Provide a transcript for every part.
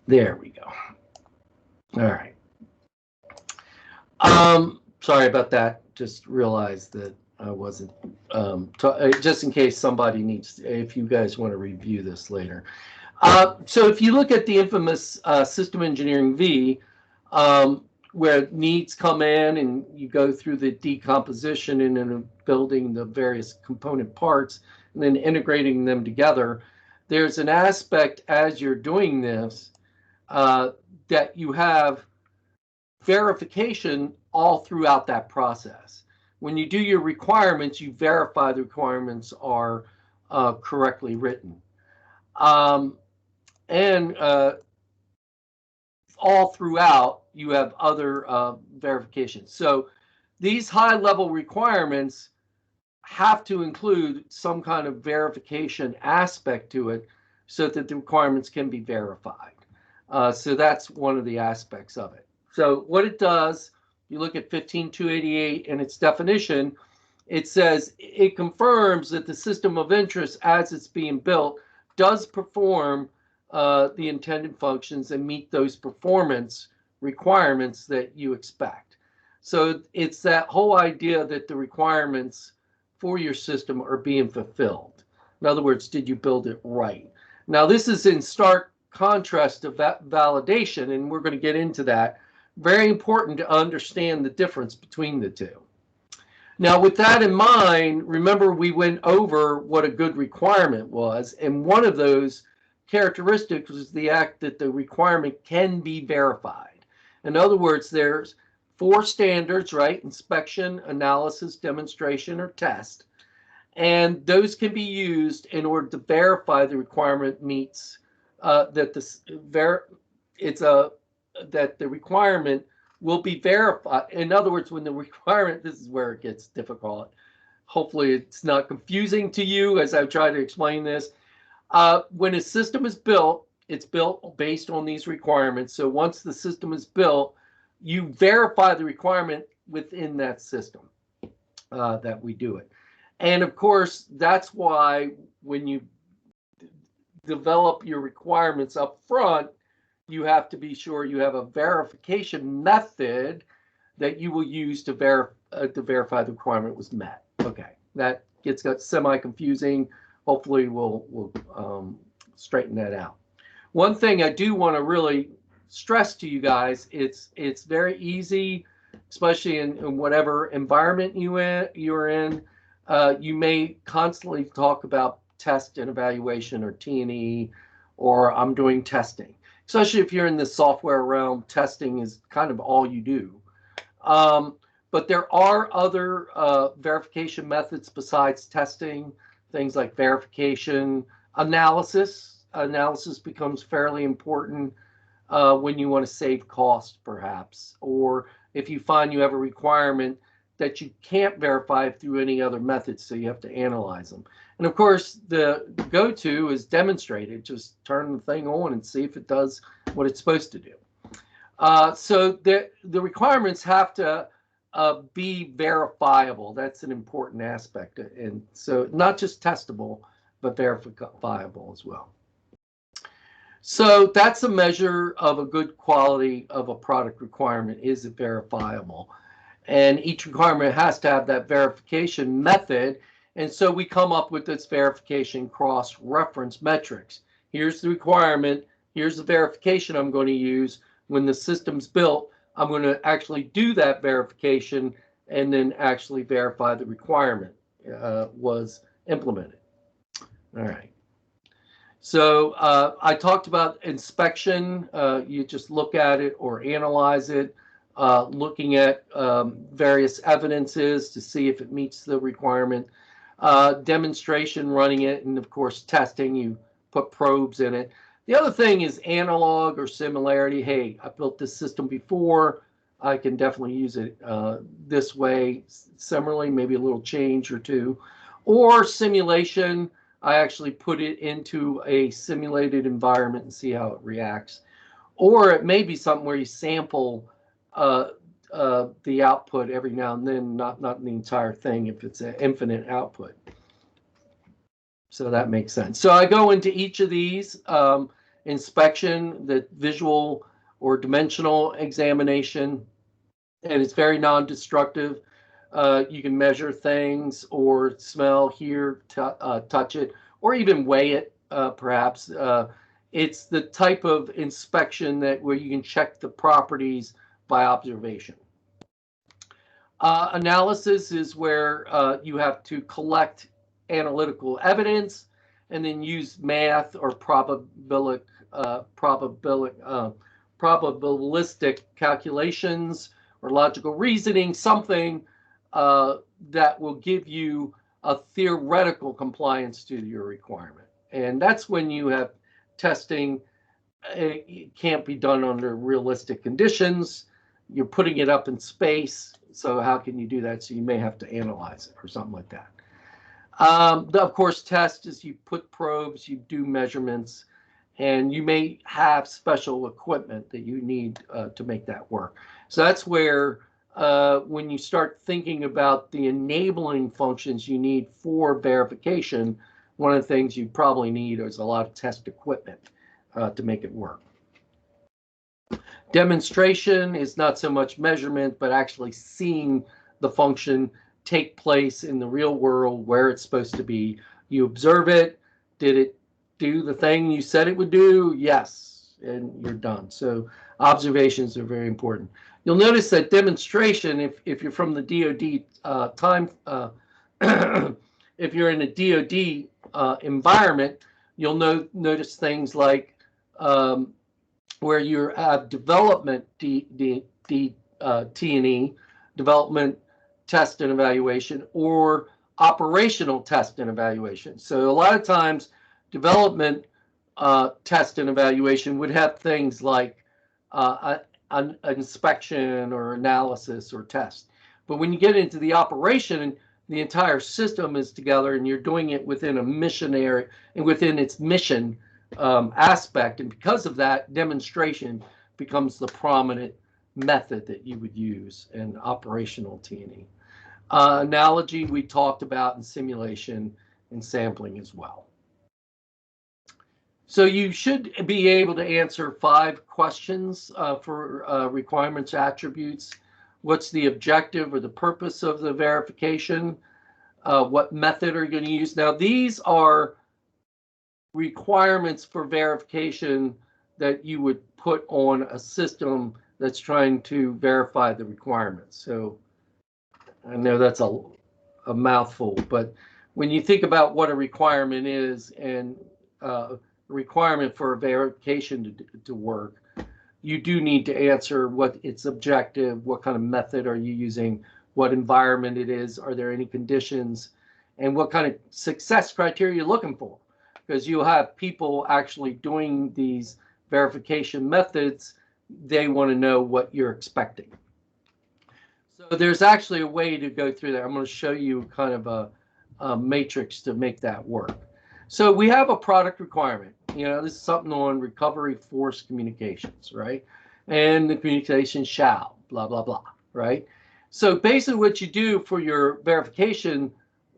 There we go. All right. Sorry about that. Just realized that I wasn't, just in case somebody needs, if you guys want to review this later. So if you look at the infamous System Engineering V, where needs come in and you go through the decomposition and then building the various component parts and then integrating them together, there's an aspect as you're doing this that you have verification all throughout that process. When you do your requirements, you verify the requirements are correctly written. And all throughout, you have other verifications. So these high-level requirements have to include some kind of verification aspect to it so that the requirements can be verified. So that's one of the aspects of it. So what it does, you look at 15288 and its definition, it says it confirms that the system of interest as it's being built does perform the intended functions and meet those performance requirements that you expect. So it's that whole idea that the requirements for your system are being fulfilled. In other words, did you build it right? Now, this is in stark contrast to validation, and we're going to get into that. Very important to understand the difference between the two. Now, with that in mind, remember we went over what a good requirement was, and one of those characteristics was the act that the requirement can be verified. In other words, there's 4 standards, right? Inspection, analysis, demonstration, or test. And those can be used in order to verify the requirement meets that the requirement will be verified. In other words, when the requirement, this is where it gets difficult. Hopefully it's not confusing to you as I try to explain this. When a system is built, it's built based on these requirements. So once the system is built, you verify the requirement within that system that we do it. And of course, that's why when you develop your requirements up front, you have to be sure you have a verification method that you will use to verify the requirement was met. Okay, that got semi-confusing. Hopefully we'll straighten that out. One thing I do want to really stress to you guys, it's very easy, especially in whatever environment you're in. You may constantly talk about test and evaluation or T&E, or I'm doing testing. Especially if you're in the software realm, testing is kind of all you do. But there are other verification methods besides testing, things like verification, analysis. Analysis becomes fairly important when you want to save cost, perhaps, or if you find you have a requirement that you can't verify through any other methods, so you have to analyze them. And of course, the go-to is demonstrated. Just turn the thing on and see if it does what it's supposed to do. So the requirements have to be verifiable. That's an important aspect. And so not just testable, but verifiable as well. So that's a measure of a good quality of a product requirement. Is it verifiable? And each requirement has to have that verification method. And so we come up with this verification cross-reference metrics. Here's the requirement. Here's the verification I'm going to use. When the system's built, I'm going to actually do that verification and then actually verify the requirement was implemented. All right. So I talked about inspection. You just look at it or analyze it. Looking at various evidences to see if it meets the requirement, demonstration, running it, and of course testing, you put probes in it. The other thing is analog or similarity. Hey, I built this system before, I can definitely use it this way. Similarly, maybe a little change or two. Or simulation, I actually put it into a simulated environment and see how it reacts. Or it may be something where you sample the output every now and then, not the entire thing if it's an infinite output. So that makes sense. So I go into each of these, inspection, the visual or dimensional examination, and it's very non-destructive. You can measure things or smell, hear, touch it, or even weigh it, perhaps. It's the type of inspection that where you can check the properties by observation. Analysis is where you have to collect analytical evidence and then use math or probabilistic calculations or logical reasoning, something that will give you a theoretical compliance to your requirement. And that's when you have testing. It can't be done under realistic conditions. You're putting it up in space. So how can you do that? So you may have to analyze it or something like that. Of course, test is you put probes, you do measurements, and you may have special equipment that you need to make that work. So that's where when you start thinking about the enabling functions you need for verification, one of the things you probably need is a lot of test equipment to make it work. Demonstration is not so much measurement, but actually seeing the function take place in the real world where it's supposed to be. You observe it. Did it do the thing you said it would do? Yes, and you're done. So observations are very important. You'll notice that demonstration, if you're from the DoD if you're in a DoD environment, you'll notice things like where you have development T&E, development test and evaluation, or operational test and evaluation. So a lot of times development test and evaluation would have things like an inspection or analysis or test. But when you get into the operation, the entire system is together and you're doing it within a missionary and within its mission aspect. And because of that, demonstration becomes the prominent method that you would use in operational T&E. Analogy we talked about in simulation and sampling as well. So you should be able to answer 5 questions for requirements attributes. What's the objective or the purpose of the verification? What method are you going to use? Now, these are requirements for verification that you would put on a system that's trying to verify the requirements. So I know that's a mouthful, but when you think about what a requirement is and a requirement for a verification to work, you do need to answer what its objective, what kind of method are you using, what environment it is, are there any conditions, and what kind of success criteria you're looking for. Because you'll have people actually doing these verification methods, they want to know what you're expecting. So there's actually a way to go through that. I'm going to show you kind of a matrix to make that work. So we have a product requirement. You know, this is something on recovery force communications, right? And the communication shall, blah, blah, blah, right? So basically what you do for your verification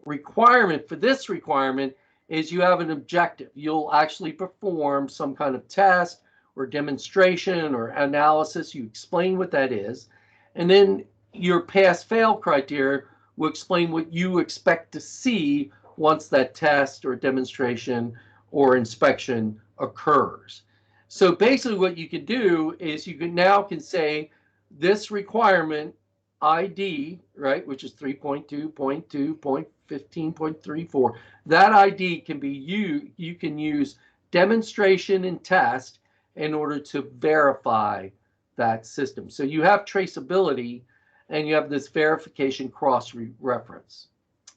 requirement for this requirement is you have an objective. You'll actually perform some kind of test or demonstration or analysis. You explain what that is. And then your pass-fail criteria will explain what you expect to see once that test or demonstration or inspection occurs. So basically what you can do is you can now say this requirement ID, right, which is 3.2.2.15.34, that ID can be you can use demonstration and test in order to verify that system. So you have traceability and you have this verification cross-reference,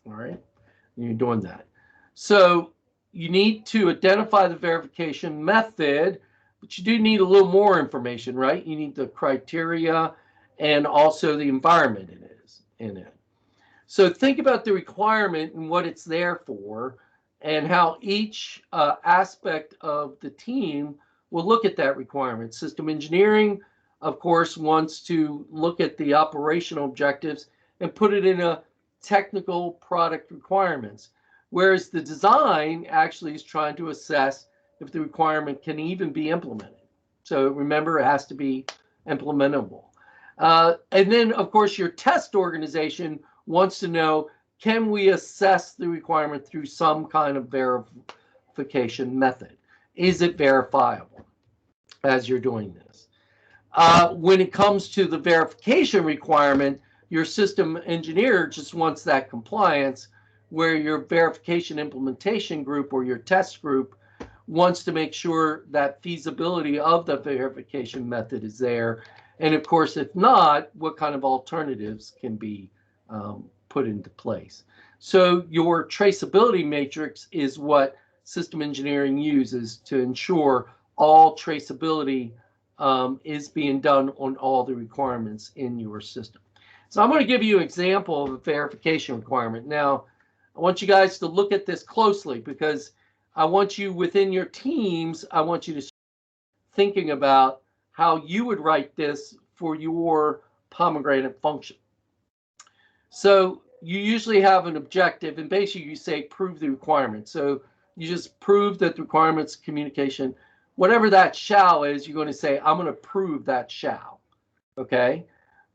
all right? And you're doing that. So you need to identify the verification method, but you do need a little more information, right? You need the criteria and also the environment it is in it. So think about the requirement and what it's there for and how each aspect of the team will look at that requirement. System engineering, of course, wants to look at the operational objectives and put it in a technical product requirements. Whereas the design actually is trying to assess if the requirement can even be implemented. So remember, it has to be implementable. And then, of course, your test organization wants to know, can we assess the requirement through some kind of verification method? Is it verifiable as you're doing this? When it comes to the verification requirement, your system engineer just wants that compliance, where your verification implementation group or your test group wants to make sure that feasibility of the verification method is there. And of course, if not, what kind of alternatives can be put into place. So your traceability matrix is what system engineering uses to ensure all traceability is being done on all the requirements in your system. So I'm going to give you an example of a verification requirement. Now, I want you guys to look at this closely, because I want you within your teams, I want you to start thinking about how you would write this for your pomegranate function. So you usually have an objective, and basically you say prove the requirement. So you just prove that the requirement's communication, whatever that shall is, you're going to say, I'm going to prove that shall. Okay.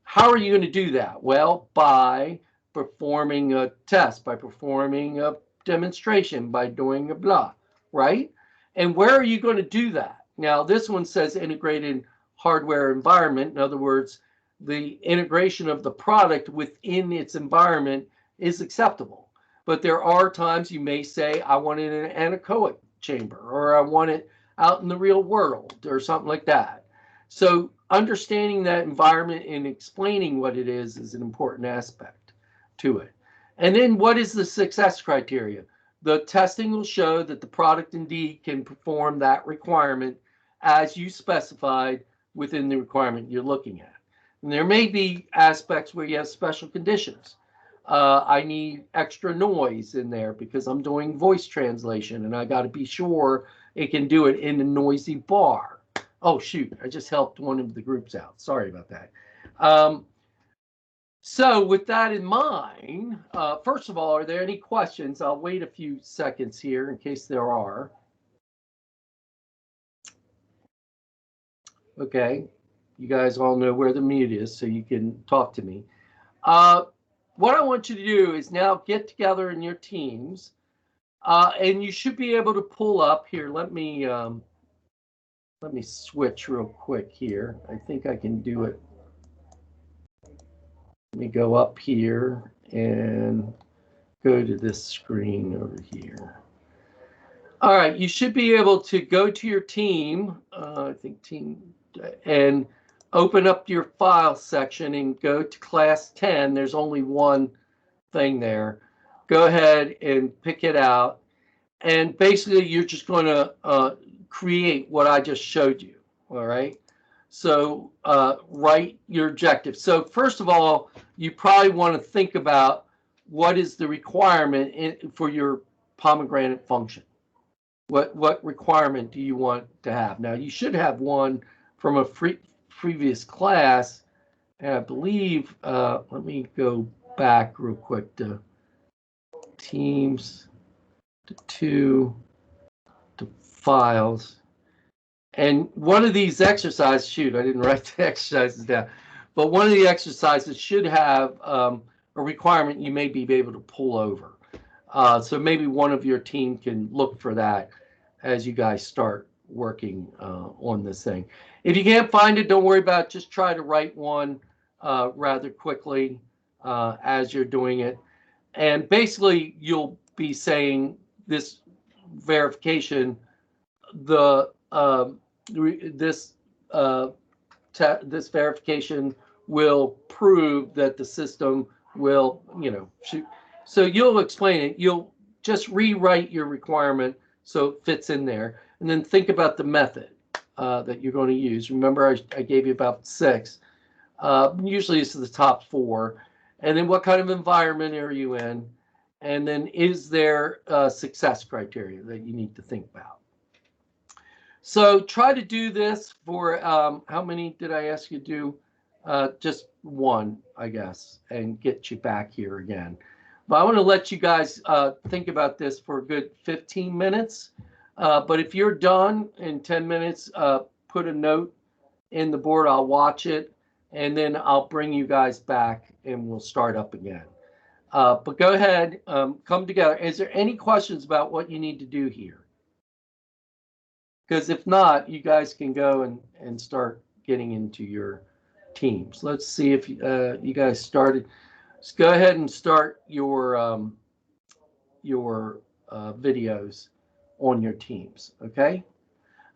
How are you going to do that? Well, by performing a test, by performing a demonstration, by doing a blah, right? And where are you going to do that? Now, this one says integrated hardware environment. In other words, the integration of the product within its environment is acceptable. But there are times you may say, I want it in an anechoic chamber, or I want it out in the real world, or something like that. So understanding that environment and explaining what it is an important aspect to it. And then what is the success criteria? The testing will show that the product indeed can perform that requirement as you specified within the requirement you're looking at. And there may be aspects where you have special conditions. I need extra noise in there because I'm doing voice translation, and I got to be sure it can do it in a noisy bar. Oh, shoot, I just helped one of the groups out. Sorry about that. So with that in mind, first of all, are there any questions? I'll wait a few seconds here in case there are. Okay, you guys all know where the mute is, so you can talk to me. What I want you to do is now get together in your teams, and you should be able to pull up here. Let me switch real quick here. I think I can do it. Let me go up here and go to this screen over here. All right, you should be able to go to your team, I think team, and open up your file section and go to class 10. There's only one thing there. Go ahead and pick it out. And basically, you're just going to create what I just showed you. All right. So write your objective. So first of all, you probably want to think about what is the requirement for your pomegranate function. What requirement do you want to have? Now, you should have one from a previous class. And I believe, let me go back real quick to teams, to files. And one of these exercises, shoot, I didn't write the exercises down, but one of the exercises should have a requirement you may be able to pull over. So maybe one of your team can look for that as you guys start working on this thing. If you can't find it, don't worry about it. Just try to write one rather quickly as you're doing it. And basically, you'll be saying this verification, this verification will prove that the system will, so you'll explain it. You'll just rewrite your requirement so it fits in there, and then think about the method that you're going to use. Remember, I gave you about 6. Usually it's the top 4. And then what kind of environment are you in? And then is there success criteria that you need to think about? So try to do this for, how many did I ask you to do? Just one, I guess, and get you back here again. But I want to let you guys think about this for a good 15 minutes. But if you're done in 10 minutes, put a note in the board. I'll watch it, and then I'll bring you guys back, and we'll start up again. But go ahead, come together. Is there any questions about what you need to do here? Because if not, you guys can go and start getting into your teams. Let's see if you guys started. Let's go ahead and start your videos on your teams, okay?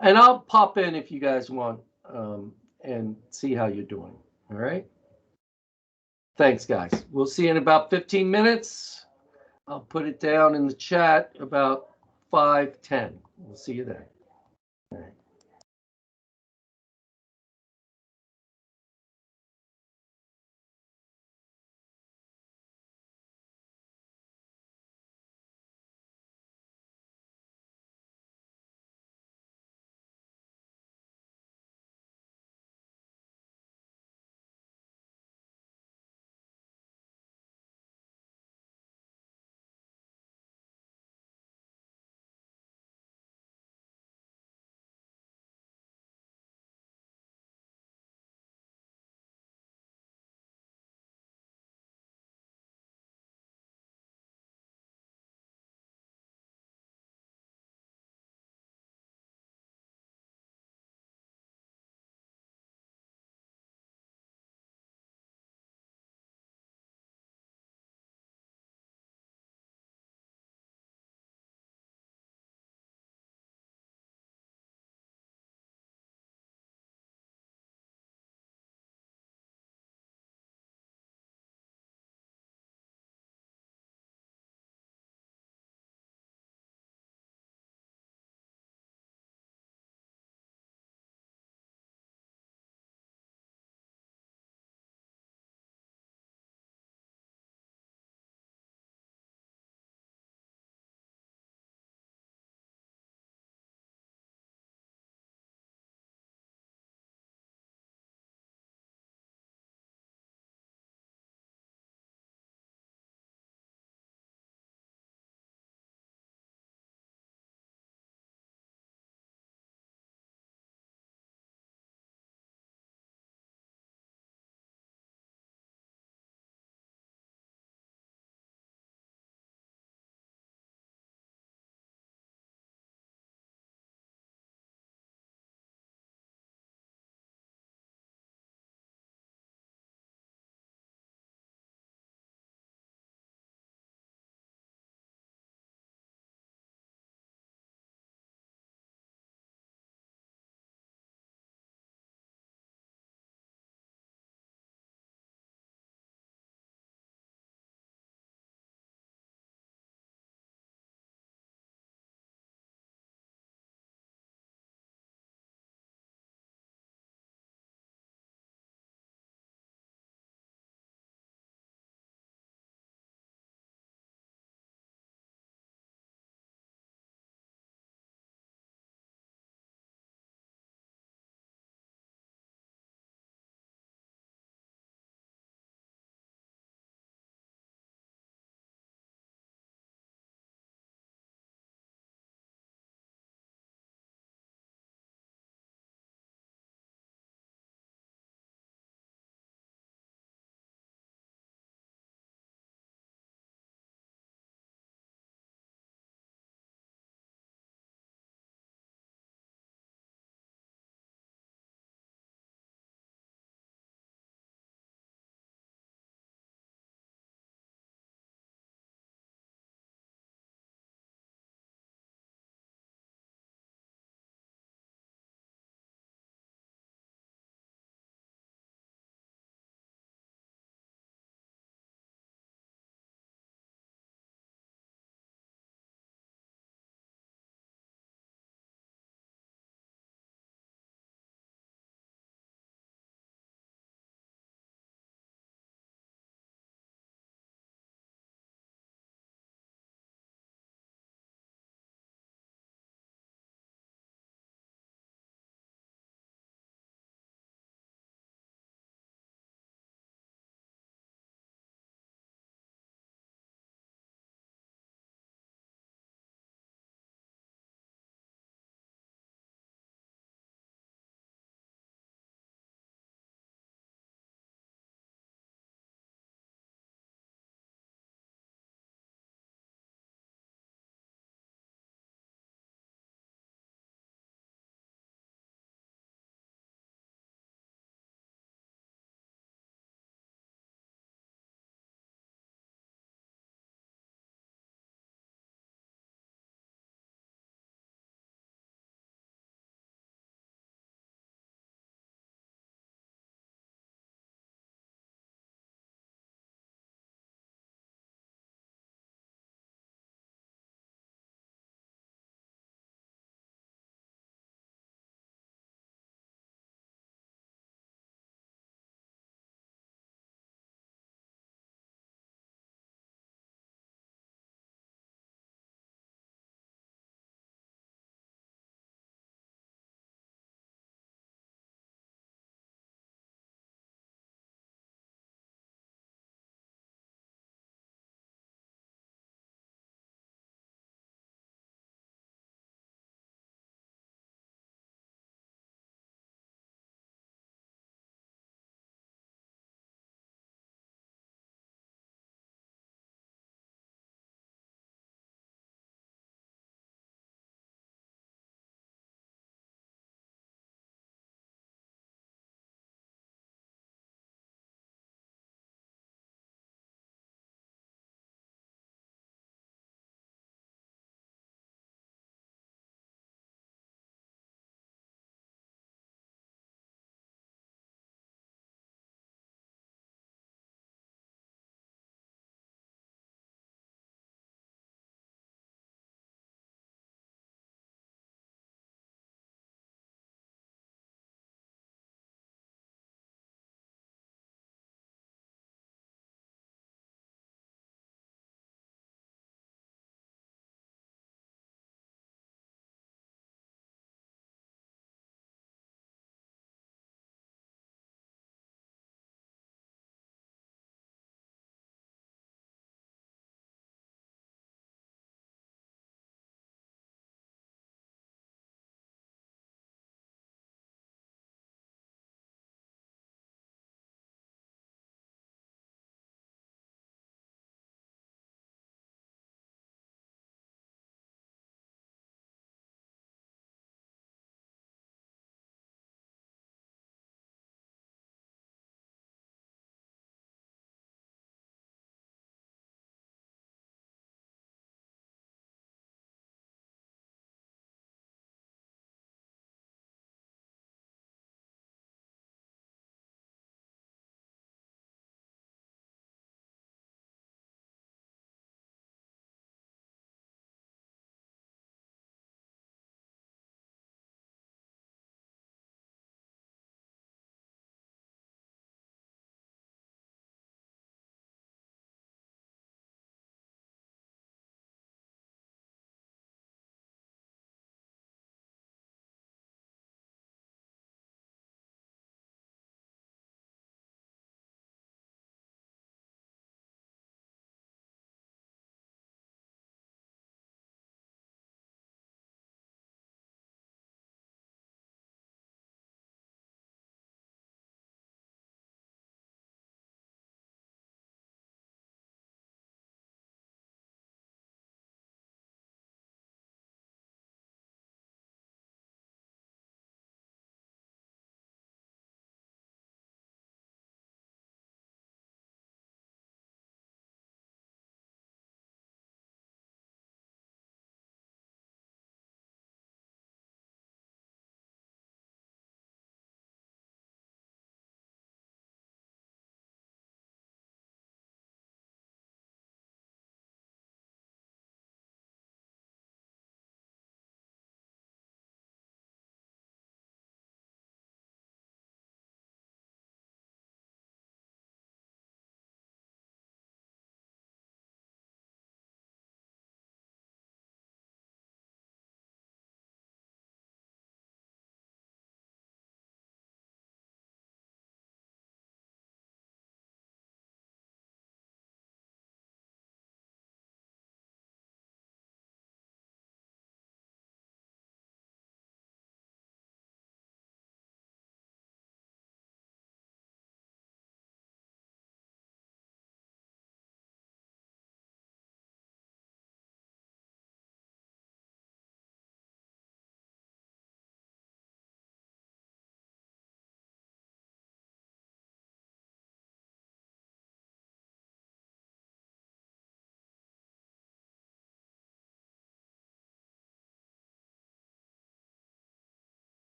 And I'll pop in if you guys want and see how you're doing, all right? Thanks, guys. We'll see you in about 15 minutes. I'll put it down in the chat about 5:10. We'll see you then. All right.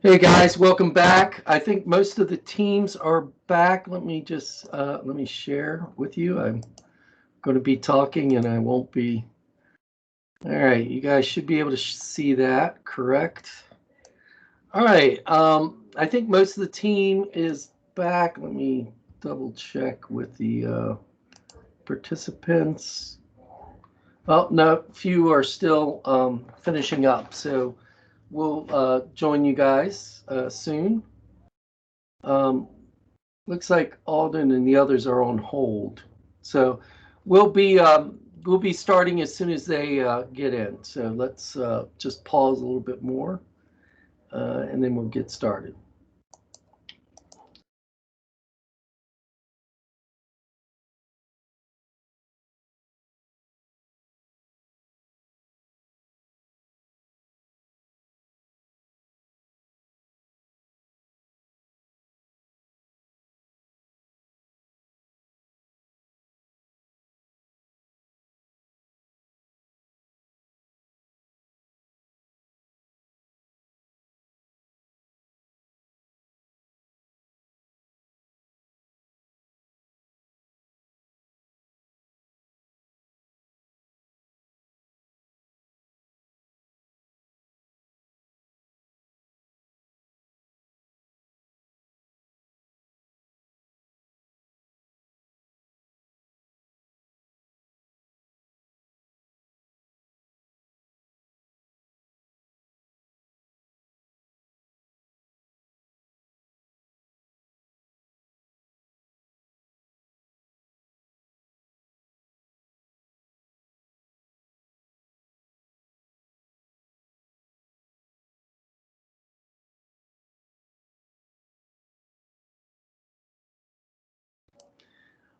Hey guys, welcome back. I think most of the teams are back. Let me just let me share with you. I'm going to be talking and I won't be. All right, you guys should be able to see that, correct? All right. I think most of the team is back. Let me double check with the participants. Oh, no, few are still finishing up. So we'll join you guys soon. Um, Looks like Alden and the others are on hold. So we'll be starting as soon as they get in. So let's just pause a little bit more, and then we'll get started.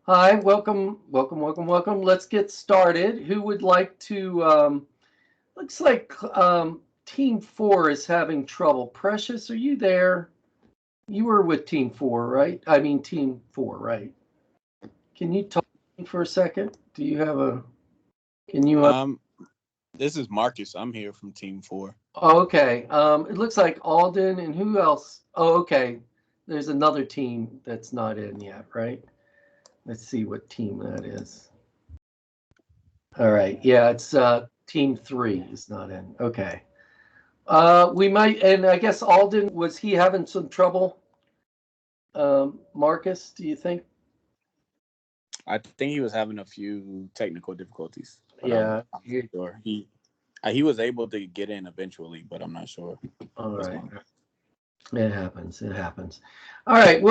Hi, welcome, welcome, welcome, welcome. Let's get started. Who would like to? Looks like Team 4 is having trouble. Precious, are you there? You were with Team 4, right? I mean, Team 4, right? Can you talk to me for a second? Do you have a? Can you? This is Marcus. I'm here from Team 4. Oh, okay. It looks like Alden and who else? Oh, okay. There's another team that's not in yet, right? Let's see what team that is. All right. Yeah, it's Team 3 is not in. Okay. We might, and I guess Alden, was he having some trouble? Marcus, do you think? I think he was having a few technical difficulties, but Yeah. I'm not sure. He was able to get in eventually, but I'm not sure All what's right. going on. It happens. It happens. All right.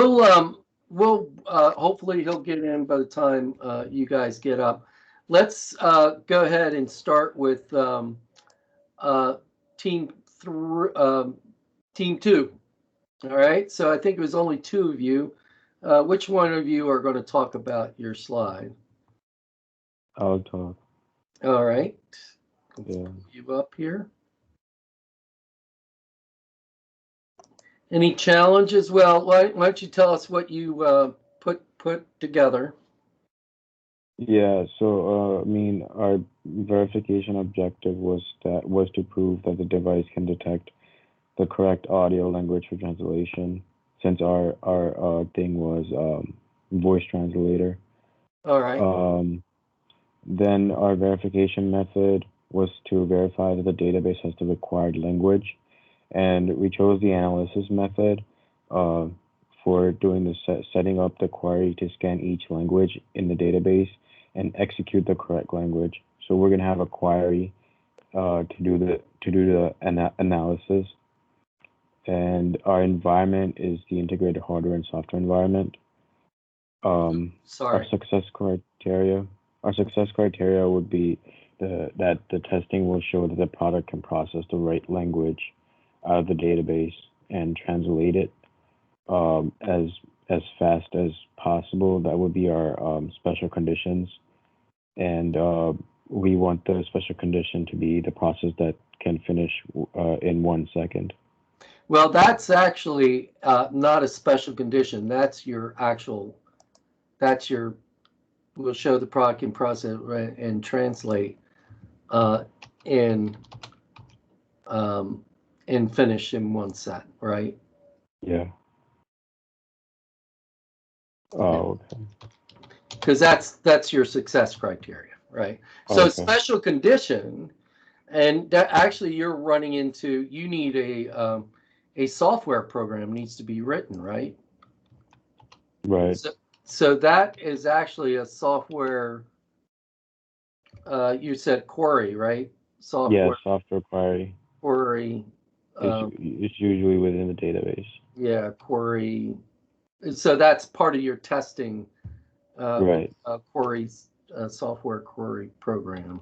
We'll hopefully he'll get in by the time you guys get up. Let's go ahead and start with uh, team team 2. All right. So I think it was only 2 of you. Which one of you are going to talk about your slide? I'll talk. All right. Let's Yeah. pull you up here. Any challenges? Well, why don't you tell us what you put together? Yeah. So, our verification objective was to prove that the device can detect the correct audio language for translation, since our thing was voice translator. All right. Um, then our verification method was to verify that the database has the required language, and we chose the analysis method uh, for doing the setting up the query to scan each language in the database and execute the correct language. So we're gonna have a query to do the analysis, and our environment is the integrated hardware and software environment. Our Sorry. success criteria. Our success criteria would be that the testing will show that the product can process the right language out of the database and translate it as fast as possible. That would be our special conditions, and we want the special condition to be the process that can finish in 1 second. Well, that's actually not a special condition. That's your actual. That's your. We'll show the product in process right, and translate uh, in um, and finish in one set, right? Yeah. Oh, okay. Because that's your success criteria, right? So Okay. special condition, and that actually you're running into, you need a software program needs to be written, right? Right. So that is actually a software. You said query, right? Yeah, Software software query. query. It's usually within the database. Yeah, query. So that's part of your testing Right. queries, software query program.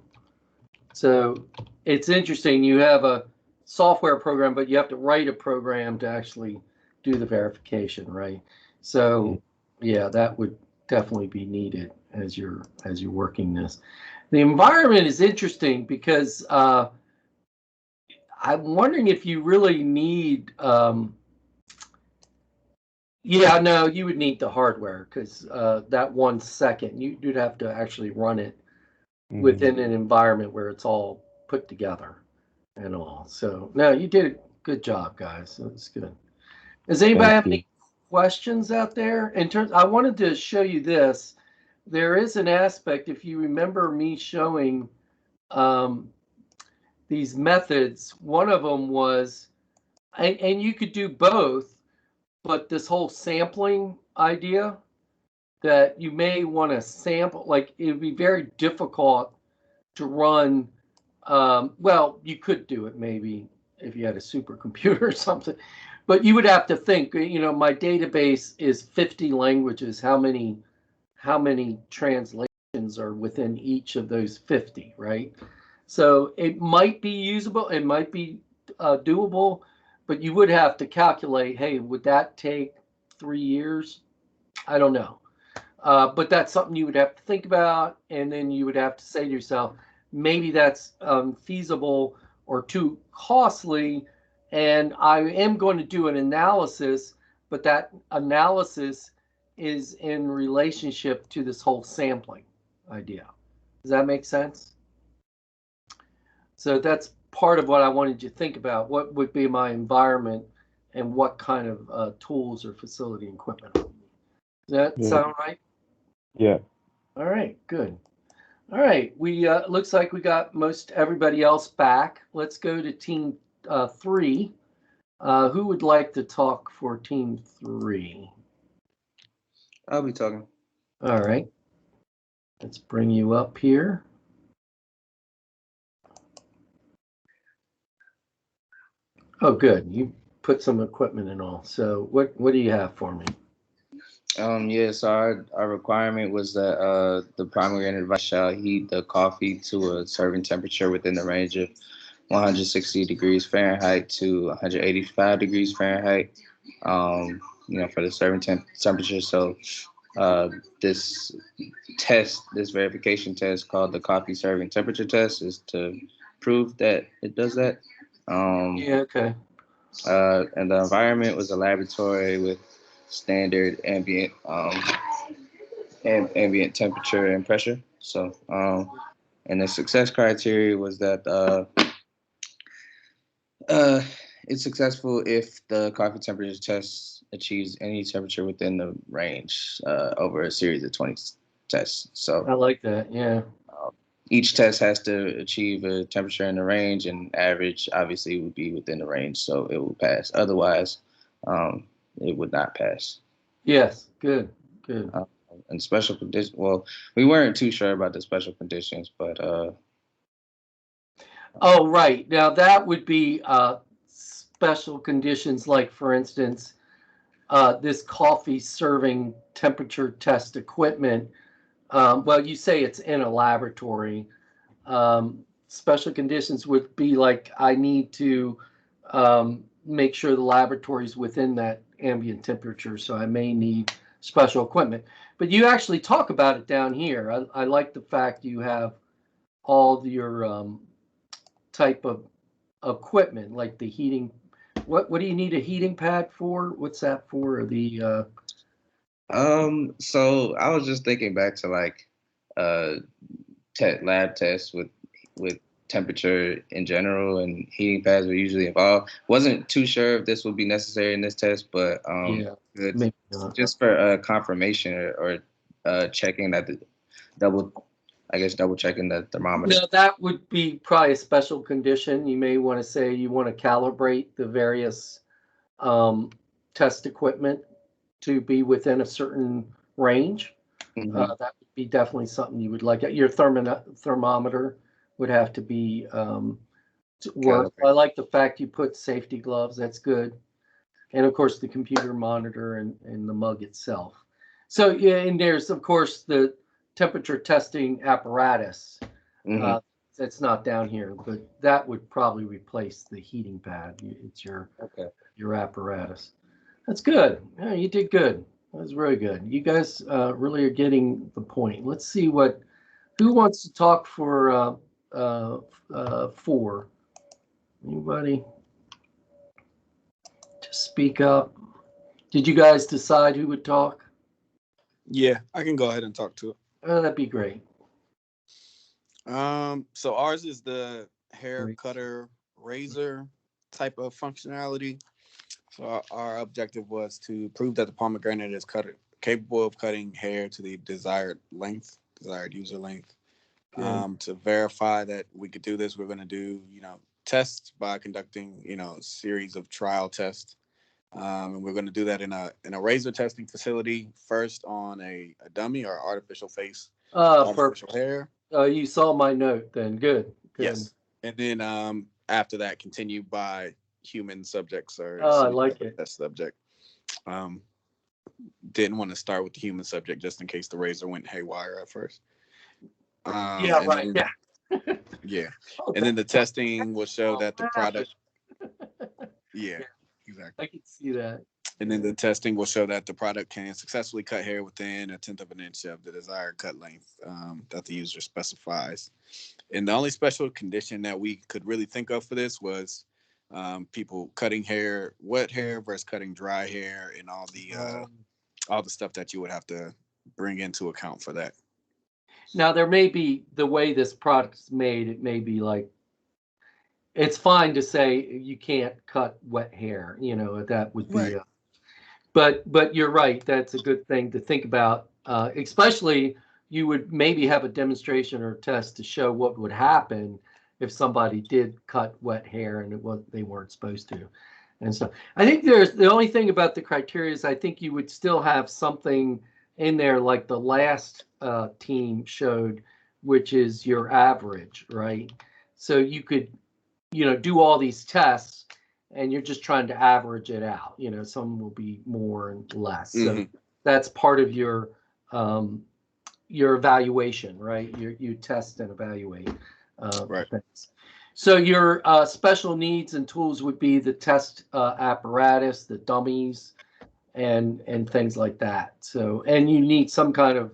So it's interesting. You have a software program, but you have to write a program to actually do the verification, right? So yeah, that would definitely be needed as you're working this. The environment is interesting because I'm wondering if you really need. Yeah, no, you would need the hardware because that 1 second you'd have to actually run it within an environment where it's all put together and all. So no, you did a good job, guys. That's good. Does anybody Thank have you. any questions out there? In terms, I wanted to show you this. There is an aspect, if you remember me showing these methods, one of them was, and you could do both, but this whole sampling idea that you may want to sample, like it would be very difficult to run. Well, you could do it maybe if you had a supercomputer or something, but you would have to think, my database is 50 languages. How many translations are within each of those 50, right? So it might be usable, it might be doable, but you would have to calculate, hey, would that take 3 years? I don't know. But that's something you would have to think about, and then you would have to say to yourself, maybe that's feasible or too costly, and I am going to do an analysis, but that analysis is in relationship to this whole sampling idea. Does that make sense? So that's part of what I wanted you to think about. What would be my environment and what kind of tools or facility and equipment? Does that sound right? Yeah. All right, good. All right, we looks like we got most everybody else back. Let's go to team 3. Who would like to talk for team 3? I'll be talking. All right, let's bring you up here. Oh, good. You put some equipment and all. So what do you have for me? Yeah, so our requirement was that the primary end device shall heat the coffee to a serving temperature within the range of 160 degrees Fahrenheit to 185 degrees Fahrenheit, for the serving temperature. So this verification test called the coffee serving temperature test is to prove that it does that. Yeah, okay. And the environment was a laboratory with standard ambient ambient temperature and pressure. So, and the success criteria was that it's successful if the coffee temperature test achieves any temperature within the range over a series of 20 tests. So I like that. Yeah. Each test has to achieve a temperature in the range, and average obviously would be within the range, so it will pass. Otherwise, it would not pass. Yes. Good. Good. And special conditions. Well, we weren't too sure about the special conditions, but oh, right. Now that would be special conditions, like for instance, this coffee serving temperature test equipment. Well, you say it's in a laboratory. Special conditions would be like I need to make sure the laboratory is within that ambient temperature, so I may need special equipment. But you actually talk about it down here. I like the fact you have all your type of equipment, like the heating. What do you need a heating pad for? What's that for? The so I was just thinking back to like lab tests with temperature in general, and heating pads were usually involved. Wasn't too sure if this would be necessary in this test, but Yeah, good. maybe not. Just for confirmation or checking that double checking the thermometer. No, that would be probably a special condition. You may want to say you want to calibrate the various test equipment to be within a certain range. Mhm. That would be definitely something you would like. Your thermometer would have to be to work. I like the fact you put safety gloves. That's good. And of course, the computer monitor and the mug itself. So yeah, and there's of course the temperature testing apparatus. Mhm. That's not down here, but that would probably replace the heating pad. It's Okay. your apparatus. That's good. Yeah, you did good. That was really good. You guys really are getting the point. Let's see who wants to talk for 4. Anybody? Just speak up. Did you guys decide who would talk? Yeah, I can go ahead and talk to it. That'd be great. So ours is the hair Great. cutter razor type of functionality. So our objective was to prove that the pomegranate is capable of cutting hair to the desired length, desired user length. To verify that we could do this, we're going to do, tests by conducting, a series of trial tests. And we're going to do that in a razor testing facility, first on a dummy or artificial face, artificial hair. You saw my note then. Good. Yes. And then after that, continue by human subjects or I like it. test subject. Didn't want to start with the human subject just in case the razor went haywire at first. Yeah, right. Then, yeah. Yeah. And then the testing will show that the product. Yeah, exactly. I can see that. And then the testing will show that the product can successfully cut hair within 1/10 of an inch of the desired cut length that the user specifies. And the only special condition that we could really think of for this was people cutting hair, wet hair versus cutting dry hair, and all the stuff that you would have to bring into account for that. Now there may be the way this product's made. It may be like it's fine to say you can't cut wet hair. That would be. Right. But you're right. That's a good thing to think about. Especially you would maybe have a demonstration or test to show what would happen if somebody did cut wet hair and they weren't supposed to. And so I think there's the only thing about the criteria is I think you would still have something in there like the last team showed, which is your average, right? So you could, do all these tests and you're just trying to average it out. Some will be more and less. So that's part of your evaluation, right? You test and evaluate Right. things. So your special needs and tools would be the test apparatus, the dummies, and things like that. So, and you need some kind of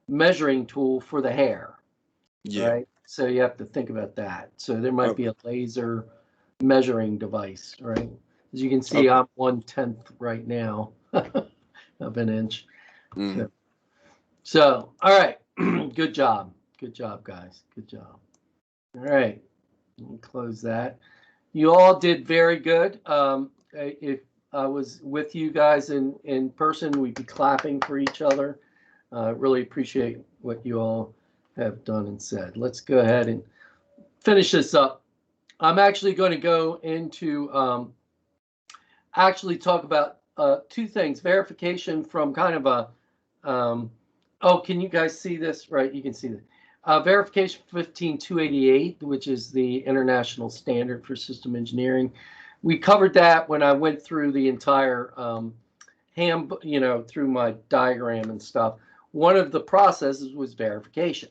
measuring tool for the hair, right? So you have to think about that. So there might be a laser measuring device, right? As you can see, I'm 1/10 right now of an inch. So, all right. Good job. Good job, guys. Good job. All right. Let me close that. You all did very good. If I was with you guys in person, we'd be clapping for each other. Really appreciate what you all have done and said. Let's go ahead and finish this up. I'm actually going to go into actually talk about 2 things. Verification from kind of a, can you guys see this? Right, you can see that. Verification 15288, which is the international standard for system engineering. We covered that when I went through the entire through my diagram and stuff. One of the processes was verification.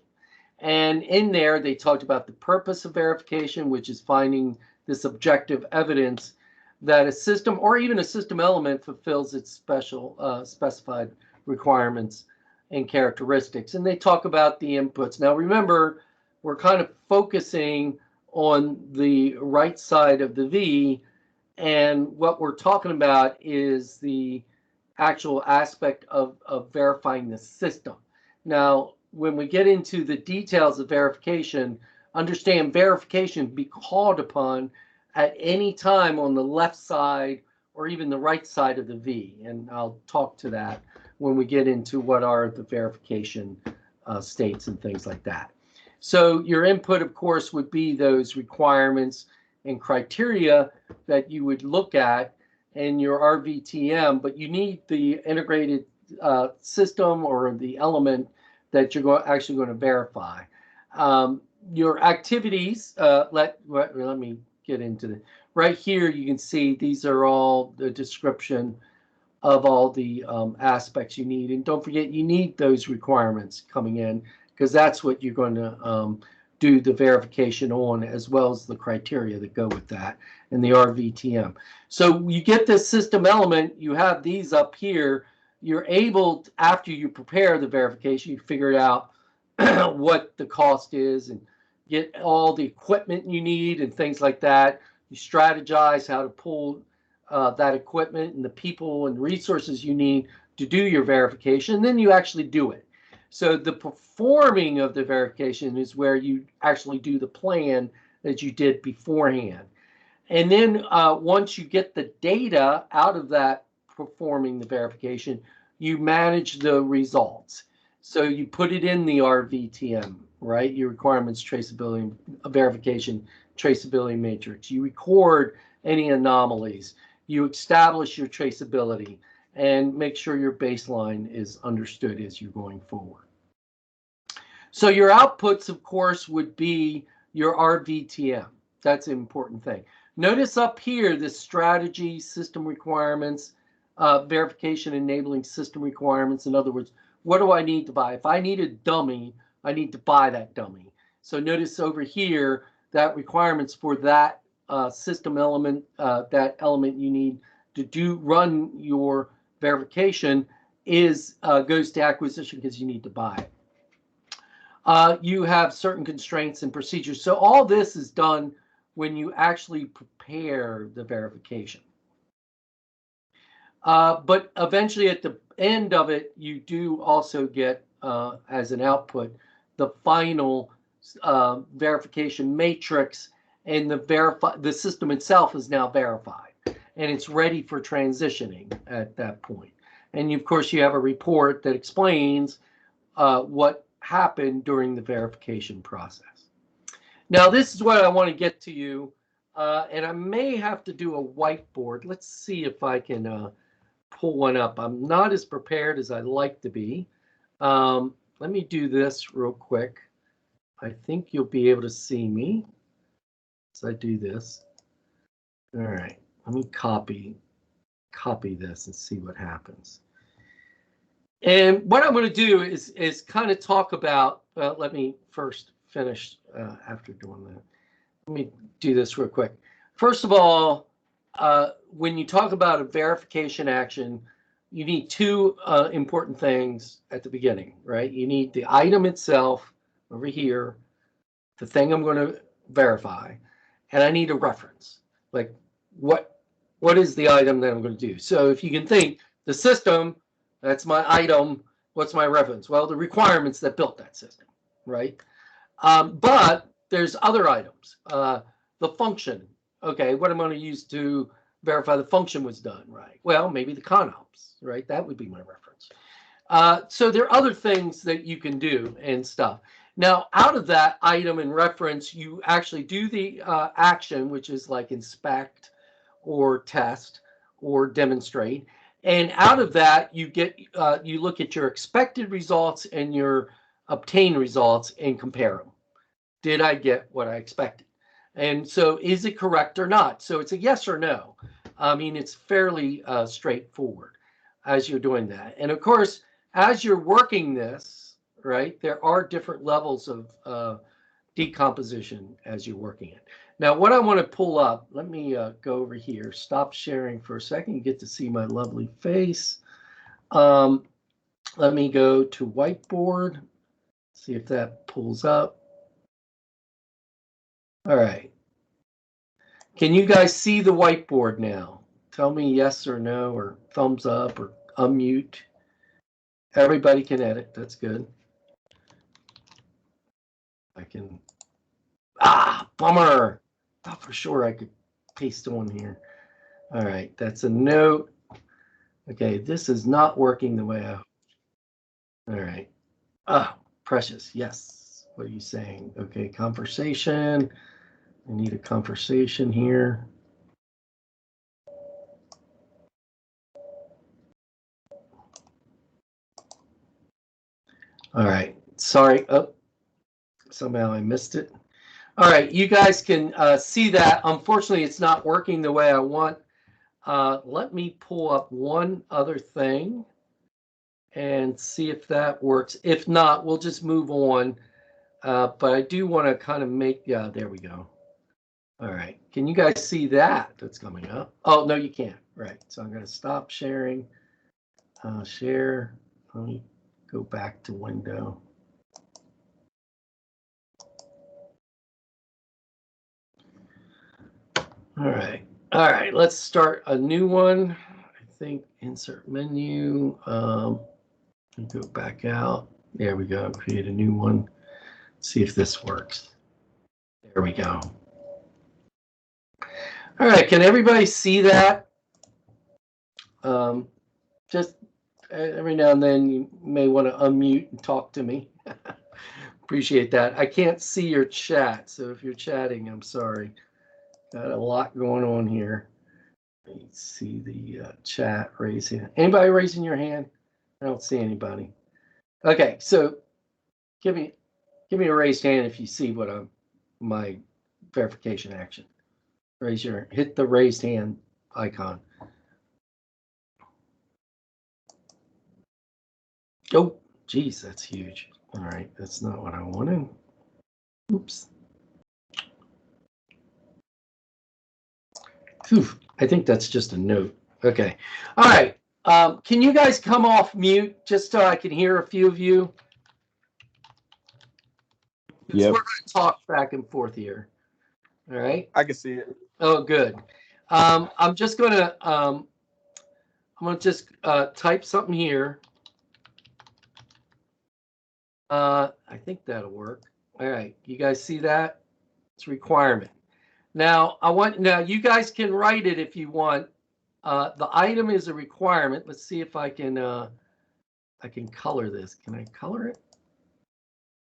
And in there, they talked about the purpose of verification, which is finding this objective evidence that a system or even a system element fulfills its specified requirements and characteristics. And they talk about the inputs. Now, remember, we're kind of focusing on the right side of the V. And what we're talking about is the actual aspect of verifying the system. Now, when we get into the details of verification, understand verification be called upon at any time on the left side or even the right side of the V. And I'll talk to that when we get into what are the verification states and things like that. So your input, of course, would be those requirements and criteria that you would look at in your RVTM, but you need the integrated system or the element that you're actually going to verify. Your activities, let me get into it. Right here, you can see these are all the description of all the aspects you need. And don't forget, you need those requirements coming in, because that's what you're going to do the verification on, as well as the criteria that go with that in the RVTM. So you get this system element, you have these up here, you're able, after you prepare the verification, you figure out what the cost is and get all the equipment you need and things like that. You strategize how to pull that equipment and the people and resources you need to do your verification, and then you actually do it. So the performing of the verification is where you actually do the plan that you did beforehand. And then once you get the data out of that performing the verification, you manage the results. So you put it in the RVTM, right? Your requirements traceability verification traceability matrix. You record any anomalies. You establish your traceability and make sure your baseline is understood as you're going forward. So your outputs, of course, would be your RVTM. That's an important thing. Notice up here, this strategy, system requirements, verification enabling system requirements. In other words, what do I need to buy? If I need a dummy, I need to buy that dummy. So notice over here that requirements for that system element, that element you need to run your verification is goes to acquisition because you need to buy it. You have certain constraints and procedures. So all this is done when you actually prepare the verification. But eventually at the end of it, you do also get as an output the final verification matrix, and the system itself is now verified and it's ready for transitioning at that point. And of course you have a report that explains what happened during the verification process. Now this is what I want to get to you, and I may have to do a whiteboard. Let's see if I can pull one up. I'm not as prepared as I'd like to be. Let me do this real quick. I think you'll be able to see me as I do this. All right, let me copy this and see what happens. And what I'm going to do is kind of talk about, let me first finish after doing that. Let me do this real quick. First of all, when you talk about a verification action, you need two important things at the beginning, right? You need the item itself over here, the thing I'm going to verify, and I need a reference. Like what is the item that I'm going to do? So if you can think, the system, that's my item, what's my reference? Well, the requirements that built that system, right? But there's other items. The function, okay, what I'm going to use to verify the function was done right. Well, maybe the ConOps, right? That would be my reference. So there are other things that you can do and stuff. Now, out of that item and reference, you actually do the action, which is like inspect or test or demonstrate. And out of that, you get you look at your expected results and your obtained results and compare them. Did I get what I expected? And so is it correct or not? So it's a yes or no. I mean, it's fairly straightforward as you're doing that. And of course, as you're working this, right, there are different levels of decomposition as you're working it. Now, what I want to pull up, let me go over here, stop sharing for a second. You get to see my lovely face. Let me go to whiteboard, see if that pulls up. All right. Can you guys see the whiteboard now? Tell me yes or no, or thumbs up, or unmute. Everybody can edit. That's good. I can Ah, bummer. Thought for sure I could paste on here. All right, that's a note. Okay, this is not working the way I. All right. Ah, Precious. Yes. What are you saying? Okay, conversation. I need a conversation here. All right. Sorry. Oh, somehow I missed it. All right. You guys can see that. Unfortunately, it's not working the way I want. Let me pull up one other thing and see if that works. If not, we'll just move on. But I do want to kind of make, yeah, there we go. All right. Can you guys see that that's coming up? Oh, no, you can't. Right. So I'm going to stop sharing. Share. Let me go back to window. All right. All right. Let's start a new one. I think insert menu. Go back out. There we go. Create a new one. See if this works. There we go. All right. Can everybody see that? Just every now and then you may want to unmute and talk to me. Appreciate that. I can't see your chat, so if you're chatting, I'm sorry. Got a lot going on here. Let's see the chat raising. Anybody raising your hand? I don't see anybody. Okay, so give me a raised hand if you see what I'm my verification action. Hit the raised hand icon. Oh, geez, that's huge. All right, that's not what I wanted. Oops. Whew, I think that's just a note. Okay. All right. Can you guys come off mute just so I can hear a few of you? Yep. We're going to talk back and forth here. All right. I can see it. Oh, good. I'm just going to just type something here. I think that'll work. All right. You guys see that? It's a requirement. Now you guys can write it if you want. The item is a requirement. Let's see if I can color this. Can I color it?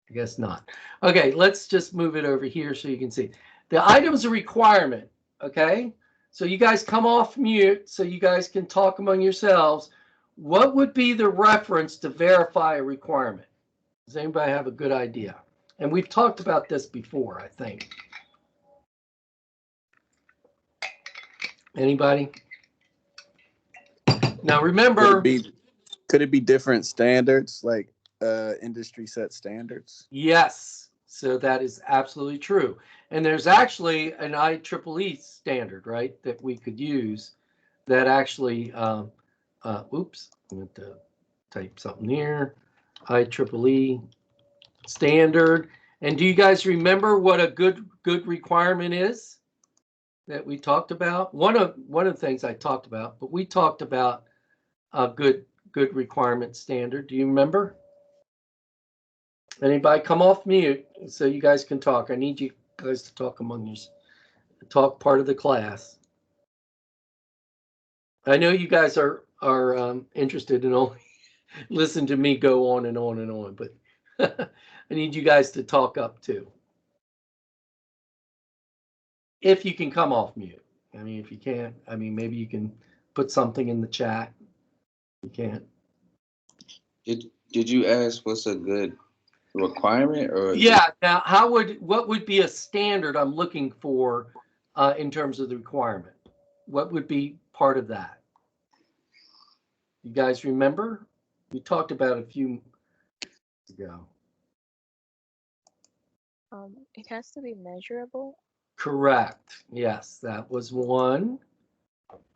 I guess not. Okay, let's just move it over here so you can see. The item is a requirement, okay? So you guys come off mute so you guys can talk among yourselves. What would be the reference to verify a requirement? Does anybody have a good idea? And we've talked about this before, I think. Anybody? Now remember, could it be different standards, like industry set standards? yes, so that is absolutely true. And there's actually an IEEE standard, right, that we could use that actually, oops, I'm going to type something here, IEEE standard. And do you guys remember what a good requirement is that we talked about? One of the things I talked about, but we talked about a good requirement standard. Do you remember? Anybody come off mute so you guys can talk. I need you guys to talk among you. Talk part of the class. I know you guys are interested in only listen to me go on and on and on, but I need you guys to talk up too. If you can come off mute. I mean, if you can't, I mean, maybe you can put something in the chat. You can't. Did you ask what's a good requirement or? Yeah. Now, what would be a standard I'm looking for in terms of the requirement? What would be part of that? You guys remember? We talked about a few months ago. It has to be measurable. Correct. Yes, that was one.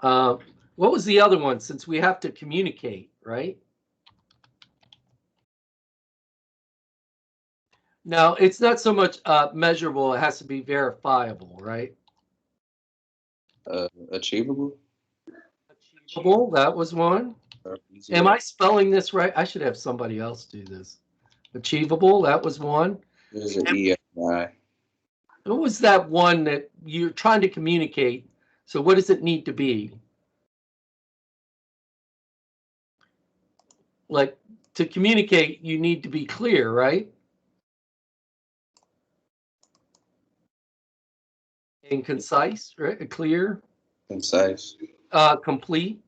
What was the other one? Since we have to communicate, right? No, it's not so much measurable. It has to be verifiable, right? Achievable. Achievable. That was one. Am I spelling this right? I should have somebody else do this. Achievable. That was one. There's an EFI. What was that one that you're trying to communicate? So what does it need to be? Like, to communicate, you need to be clear, right? And concise, right? Clear, Concise. complete,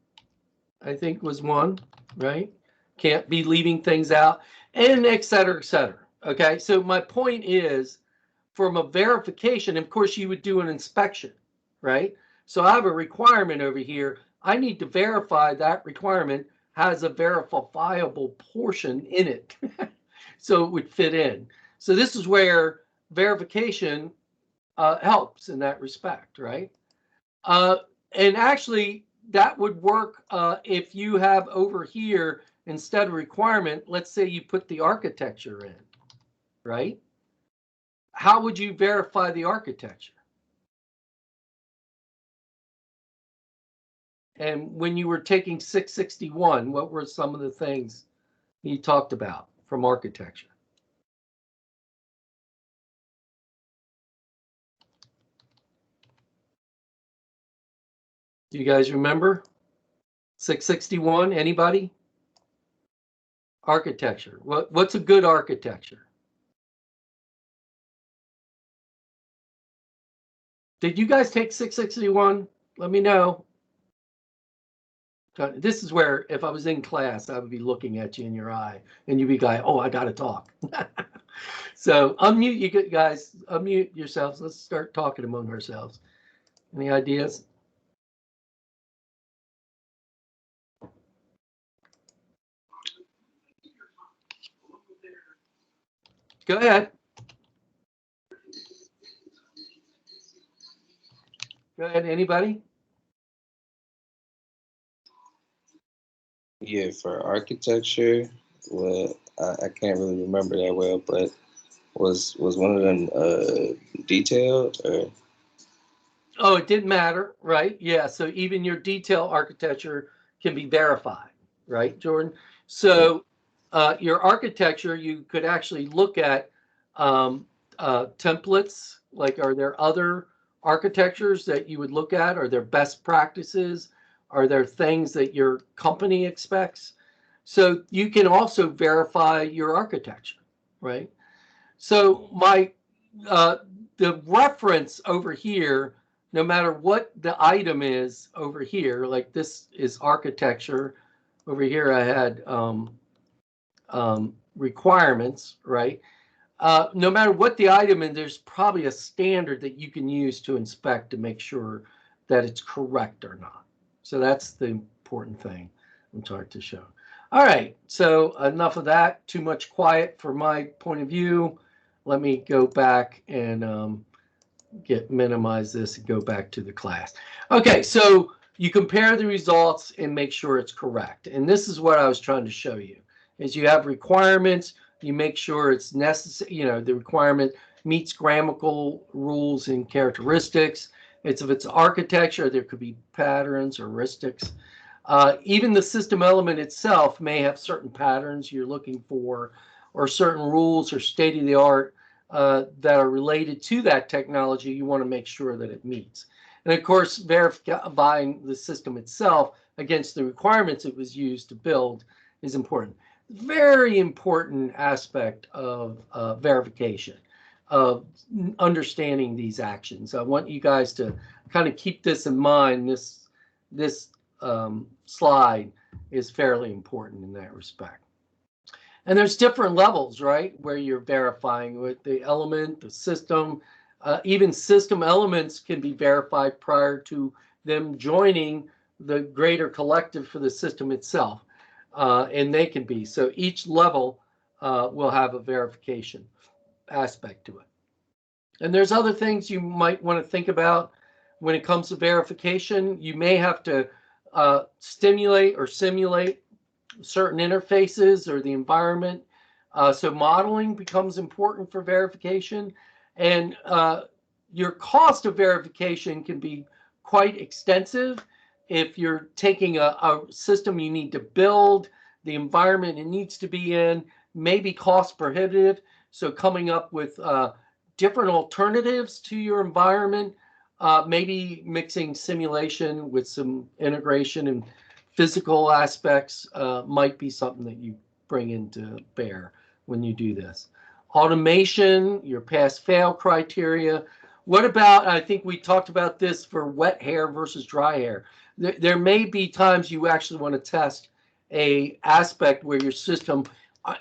I think was one, right? Can't be leaving things out, and et cetera, et cetera. Okay, so my point is, from a verification, of course, you would do an inspection, right? So I have a requirement over here. I need to verify that requirement has a verifiable portion in it. So it would fit in. So this is where verification helps in that respect, right? And actually, that would work if you have over here, instead of requirement, let's say you put the architecture in, right? How would you verify the architecture? And when you were taking 661, what were some of the things you talked about from architecture? Do you guys remember? 661, anybody? Architecture. What's a good architecture? Did you guys take 661? Let me know. This is where, if I was in class, I would be looking at you in your eye, and you'd be going, "Oh, I got to talk." So unmute you guys. Unmute yourselves. Let's start talking among ourselves. Any ideas? Go ahead. Go ahead. Anybody? Yeah, for architecture, well, I can't really remember that well, but was one of them detailed or? Oh, it didn't matter, right? Yeah. So even your detail architecture can be verified, right, Jordan? So your architecture, you could actually look at templates. Like, are there other architectures that you would look at? Are there best practices? Are there things that your company expects? So you can also verify your architecture, right? So the reference over here, no matter what the item is over here, like this is architecture. Over here I had requirements, right? No matter what the item is, there's probably a standard that you can use to inspect to make sure that it's correct or not. So that's the important thing I'm trying to show. All right, so enough of that. Too much quiet for my point of view. Let me go back and minimize this and go back to the class. Okay, so you compare the results and make sure it's correct. And this is what I was trying to show you, is you have requirements, you make sure it's necessary, you know, the requirement meets grammatical rules and characteristics. If it's architecture, there could be patterns or heuristics. Even the system element itself may have certain patterns you're looking for, or certain rules or state of the art that are related to that technology you want to make sure that it meets. And of course, verifying the system itself against the requirements it was used to build is important. Very important aspect of verification, of understanding these actions. I want you guys to kind of keep this in mind. This slide is fairly important in that respect. And there's different levels, right, where you're verifying with the element, the system. Even system elements can be verified prior to them joining the greater collective for the system itself. And they can be. So each level will have a verification aspect to it. And there's other things you might want to think about when it comes to verification. You may have to stimulate or simulate certain interfaces or the environment. So modeling becomes important for verification. And your cost of verification can be quite extensive if you're taking a system you need to build, the environment it needs to be in, may be cost prohibitive. So coming up with different alternatives to your environment. Maybe mixing simulation with some integration and physical aspects might be something that you bring into bear when you do this. Automation, your pass-fail criteria. What about, I think we talked about this for wet hair versus dry hair. There may be times you actually want to test a aspect where your system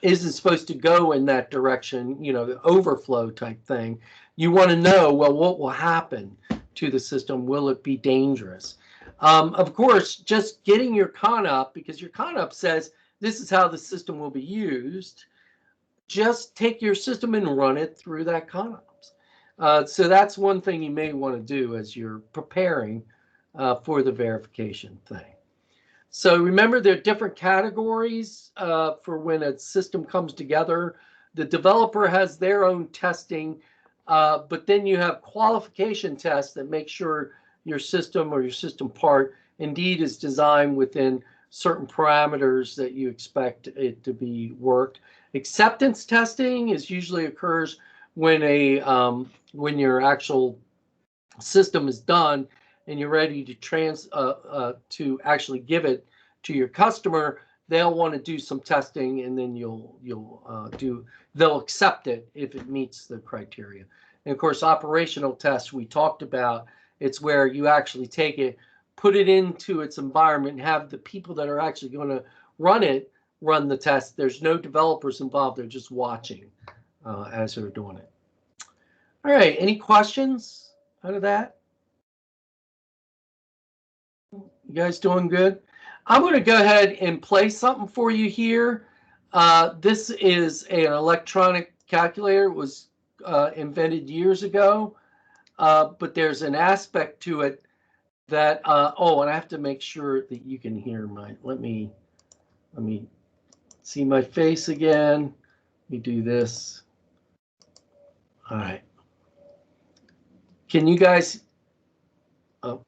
isn't supposed to go in that direction, the overflow type thing. You want to know, well, what will happen to the system? Will it be dangerous? Of course, just getting your CONUP, because your CONUP says this is how the system will be used, just take your system and run it through that CONUPs. So that's one thing you may want to do as you're preparing for the verification thing. So remember, there are different categories for when a system comes together. The developer has their own testing, but then you have qualification tests that make sure your system or your system part indeed is designed within certain parameters that you expect it to be worked. Acceptance testing usually occurs when when your actual system is done and you're ready to to actually give it to your customer. They'll want to do some testing, and then they'll accept it if it meets the criteria. And of course, operational tests we talked about. It's where you actually take it, put it into its environment, and have the people that are actually going to run the test. There's no developers involved. They're just watching as they're doing it. All right. Any questions out of that? You guys doing good? I'm going to go ahead and play something for you here. This is an electronic calculator. It was invented years ago, but there's an aspect to it that, and I have to make sure that you can hear let me see my face again. Let me do this. All right. Can you guys?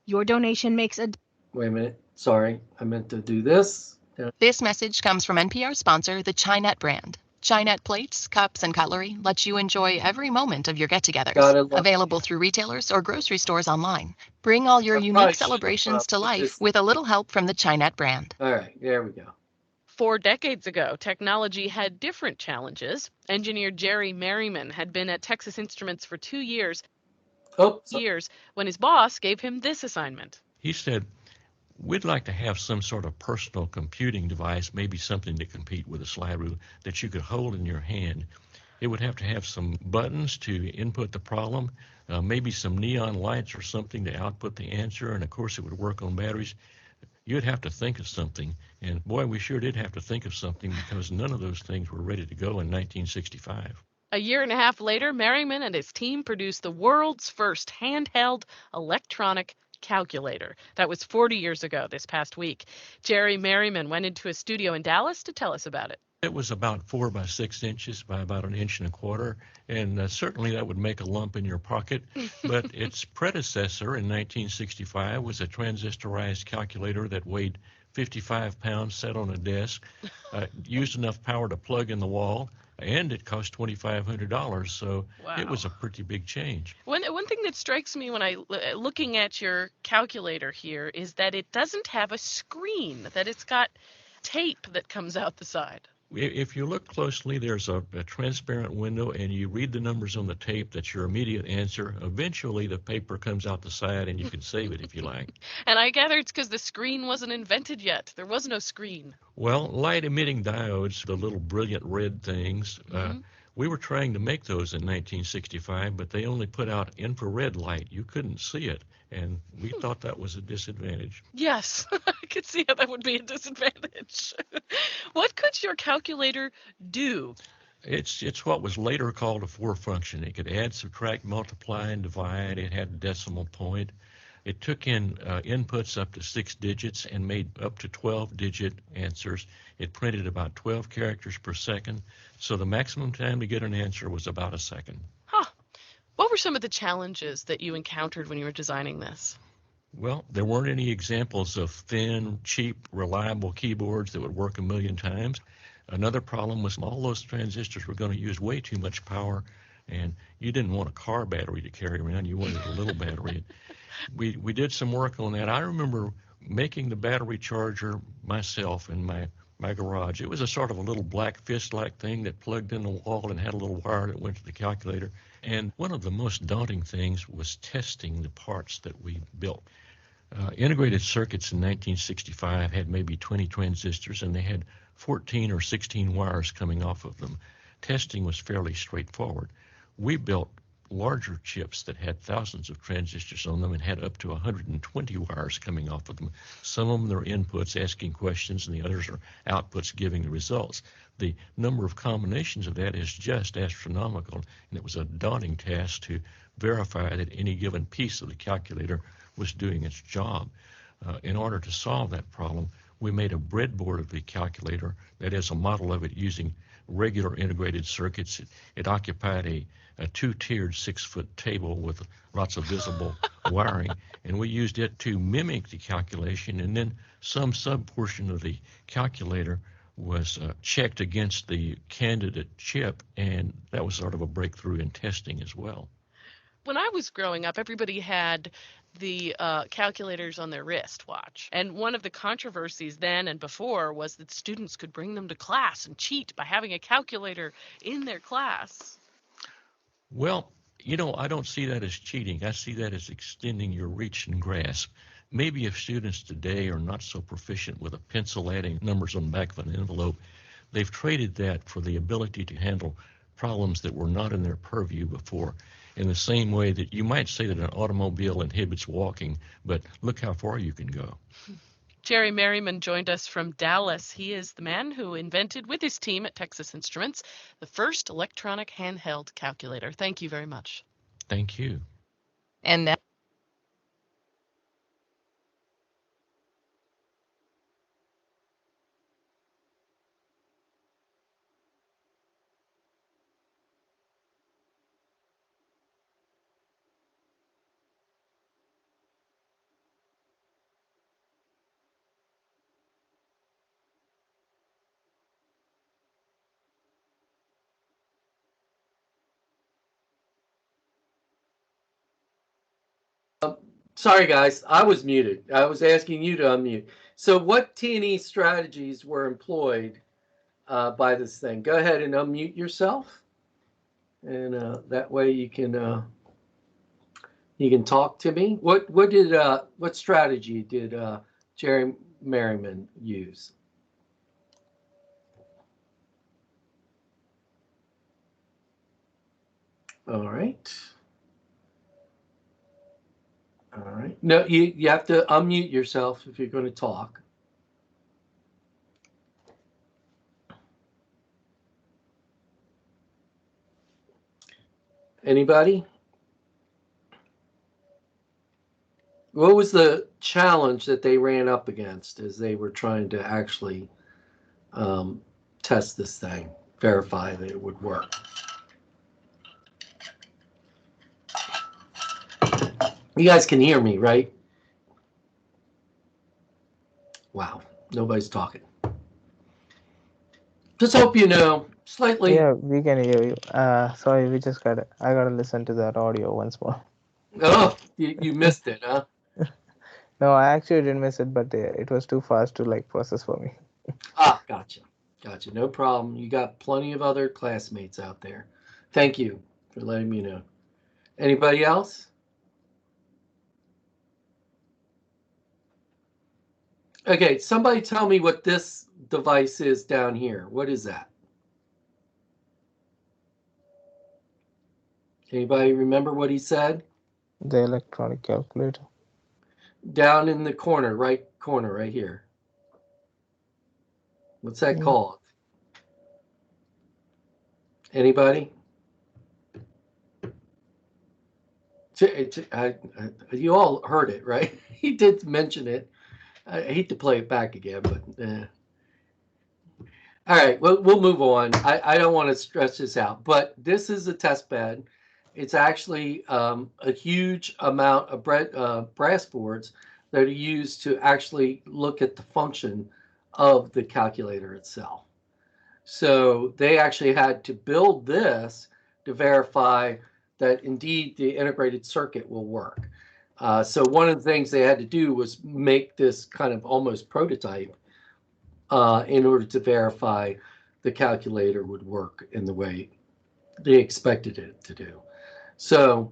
Your donation makes a... Wait a minute. Sorry, I meant to do this. This message comes from NPR sponsor, the Chinet brand. Chinet plates, cups, and cutlery let you enjoy every moment of your get-togethers. Available through retailers or grocery stores online. Bring all your unique celebrations to life with a little help from the Chinet brand. All right, there we go. 4 decades ago, technology had different challenges. Engineer Jerry Merriman had been at Texas Instruments for 2 years. When his boss gave him this assignment. He said, we'd like to have some sort of personal computing device, maybe something to compete with a slide rule that you could hold in your hand. It would have to have some buttons to input the problem, maybe some neon lights or something to output the answer, and of course it would work on batteries. You'd have to think of something, and boy, we sure did have to think of something because none of those things were ready to go in 1965. A year and a half later, Merriman and his team produced the world's first handheld electronic calculator. That was 40 years ago this past week. Jerry Merriman went into a studio in Dallas to tell us about it. It was about 4 by 6 inches by about 1.25 inches, and certainly that would make a lump in your pocket. But its predecessor in 1965 was a transistorized calculator that weighed 55 pounds, sat on a desk, used enough power to plug in the wall, and it cost $2,500, so wow. It was a pretty big change. One thing that strikes me when looking at your calculator here is that it doesn't have a screen, that it's got tape that comes out the side. If you look closely, there's a transparent window, and you read the numbers on the tape. That's your immediate answer. Eventually, the paper comes out the side, and you can save it if you like. And I gather it's because the screen wasn't invented yet. There was no screen. Well, light-emitting diodes, the little brilliant red things, we were trying to make those in 1965, but they only put out infrared light. You couldn't see it, and we thought that was a disadvantage. Yes, I could see how that would be a disadvantage. What could your calculator do? It's what was later called a 4 function. It could add, subtract, multiply, and divide. It had a decimal point. It took in inputs up to 6 digits and made up to 12-digit answers. It printed about 12 characters per second, so the maximum time to get an answer was about a second. Huh. What were some of the challenges that you encountered when you were designing this? Well, there weren't any examples of thin, cheap, reliable keyboards that would work 1,000,000 times. Another problem was all those transistors were going to use way too much power and you didn't want a car battery to carry around. You wanted a little battery. We did some work on that. I remember making the battery charger myself in my garage. It was a sort of a little black fist-like thing that plugged in the wall and had a little wire that went to the calculator. And one of the most daunting things was testing the parts that we built. Integrated circuits in 1965 had maybe 20 transistors, and they had 14 or 16 wires coming off of them. Testing was fairly straightforward. We built larger chips that had thousands of transistors on them and had up to 120 wires coming off of them. Some of them are inputs asking questions, and the others are outputs giving the results. The number of combinations of that is just astronomical, and it was a daunting task to verify that any given piece of the calculator was doing its job. In order to solve that problem, we made a breadboard of the calculator, that is a model of it using regular integrated circuits. It occupied a two-tiered 6-foot table with lots of visible wiring, and we used it to mimic the calculation, and then some sub-portion of the calculator was checked against the candidate chip, and that was sort of a breakthrough in testing as well. When I was growing up, everybody had the calculators on their wristwatch. And one of the controversies then and before was that students could bring them to class and cheat by having a calculator in their class. Well, I don't see that as cheating. I see that as extending your reach and grasp. Maybe if students today are not so proficient with a pencil adding numbers on the back of an envelope, they've traded that for the ability to handle problems that were not in their purview before. In the same way that you might say that an automobile inhibits walking, but look how far you can go. Jerry Merriman joined us from Dallas. He is the man who invented, with his team at Texas Instruments, the first electronic handheld calculator. Thank you very much. Thank you. And now Sorry, guys, I was muted. I was asking you to unmute. So what T&E strategies were employed by this thing? Go ahead and unmute yourself. And that way you can talk to me. What strategy did Jerry Merriman use? All right. All right. No, you have to unmute yourself if you're going to talk. Anybody? What was the challenge that they ran up against as they were trying to actually test this thing, verify that it would work? You guys can hear me, right? Wow, nobody's talking. Just hope you know slightly. Yeah, we can hear you. Sorry, I gotta listen to that audio once more. Oh, you missed it, huh? No, I actually didn't miss it, but it was too fast to process for me. Ah, gotcha. No problem. You got plenty of other classmates out there. Thank you for letting me know. Anybody else? Okay, somebody tell me what this device is down here. What is that? Anybody remember what he said? The electronic calculator. Down in the corner, right here. What's that called? Anybody? You all heard it, right? He did mention it. I hate to play it back again, but all right, we'll move on. I don't want to stress this out, but this is a test bed. It's actually a huge amount of brass boards that are used to actually look at the function of the calculator itself. So they actually had to build this to verify that indeed the integrated circuit will work. So one of the things they had to do was make this kind of almost prototype in order to verify the calculator would work in the way they expected it to do. So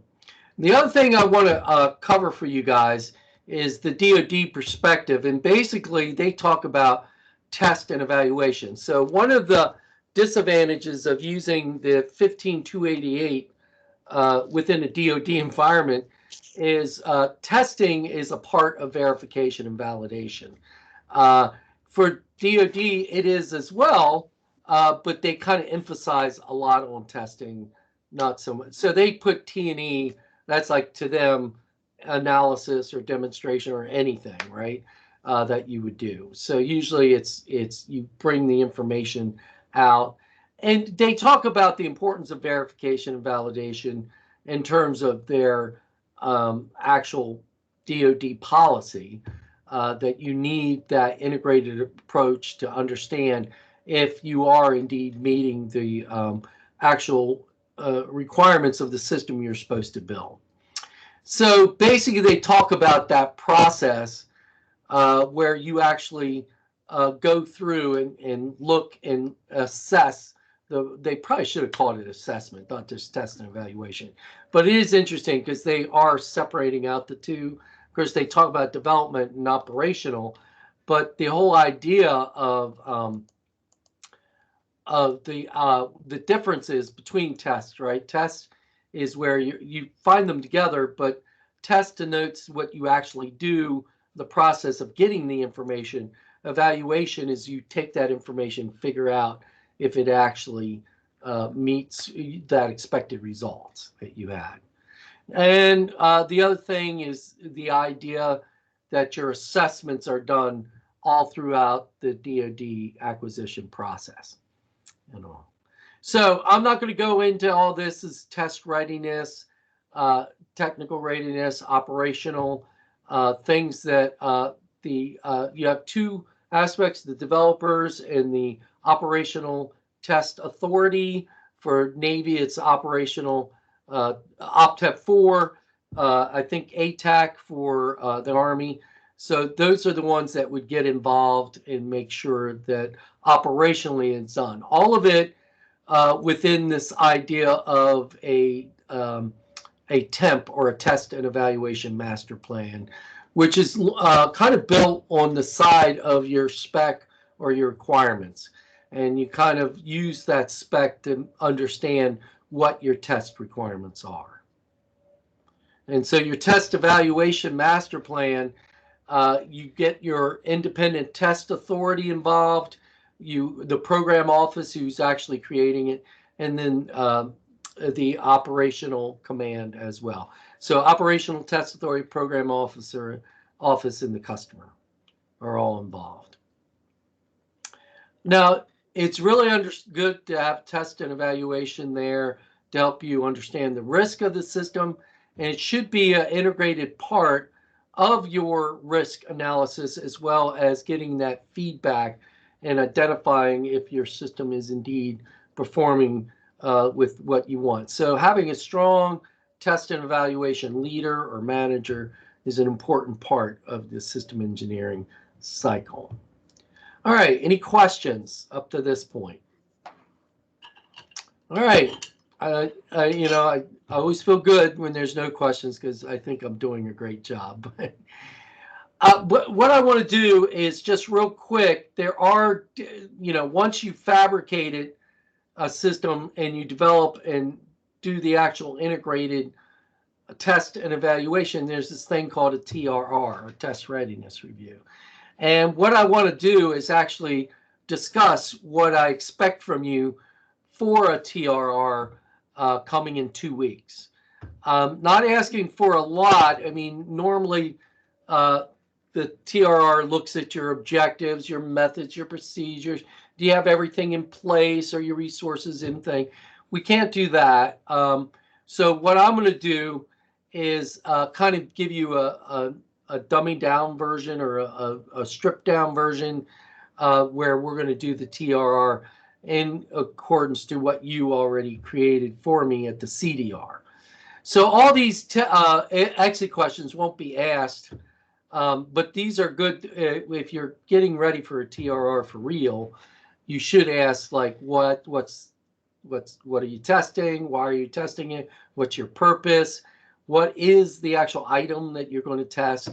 the other thing I want to cover for you guys is the DoD perspective. And basically, they talk about test and evaluation. So one of the disadvantages of using the 15288 within a DoD environment is testing is a part of verification and validation. For DoD, it is as well, but they kind of emphasize a lot on testing, not so much. So they put T&E, that's like to them analysis or demonstration or anything, right? That you would do. So usually it's you bring the information out, and they talk about the importance of verification and validation in terms of their actual DoD policy, that you need that integrated approach to understand if you are indeed meeting the actual requirements of the system you're supposed to build. So basically they talk about that process where you actually go through and look and assess. They probably should have called it assessment, not just test and evaluation. But it is interesting because they are separating out the two. Of course, they talk about development and operational, but the whole idea of the differences between tests, right? Test is where you find them together, but test denotes what you actually do, the process of getting the information. Evaluation is you take that information, figure out if it actually meets that expected results that you had. And the other thing is the idea that your assessments are done all throughout the DoD acquisition process and all. So I'm not going to go into all this as test readiness, technical readiness, operational things that you have two aspects, the developers and the operational test authority. For Navy, it's operational OPTEP 4, I think ATAC for the Army. So those are the ones that would get involved and make sure that operationally it's done. All of it within this idea of a TEMP, or a test and evaluation master plan, which is kind of built on the side of your spec or your requirements. And you kind of use that spec to understand what your test requirements are. And so your test evaluation master plan, you get your independent test authority involved, the program office who's actually creating it, and then the operational command as well. So operational test authority, program officer, office, and the customer are all involved. Now, it's really good to have test and evaluation there to help you understand the risk of the system, and it should be an integrated part of your risk analysis, as well as getting that feedback and identifying if your system is indeed performing with what you want. So having a strong test and evaluation leader or manager is an important part of the system engineering cycle. All right, any questions up to this point? All right, I always feel good when there's no questions because I think I'm doing a great job. But what I want to do is just real quick, there are, once you fabricated a system and you develop and do the actual integrated test and evaluation, there's this thing called a TRR, a test readiness review. And what I want to do is actually discuss what I expect from you for a TRR coming in 2 weeks. Not asking for a lot. I mean, normally the TRR looks at your objectives, your methods, your procedures. Do you have everything in place? Are your resources in thing? We can't do that. So what I'm going to do is kind of give you a dummy down version or a stripped down version where we're going to do the TRR. in accordance to what you already created for me at the CDR. So all these exit questions won't be asked, but these are good if you're getting ready for a TRR for real. You should ask like what are you testing? Why are you testing it? What's your purpose? What is the actual item that you're going to test?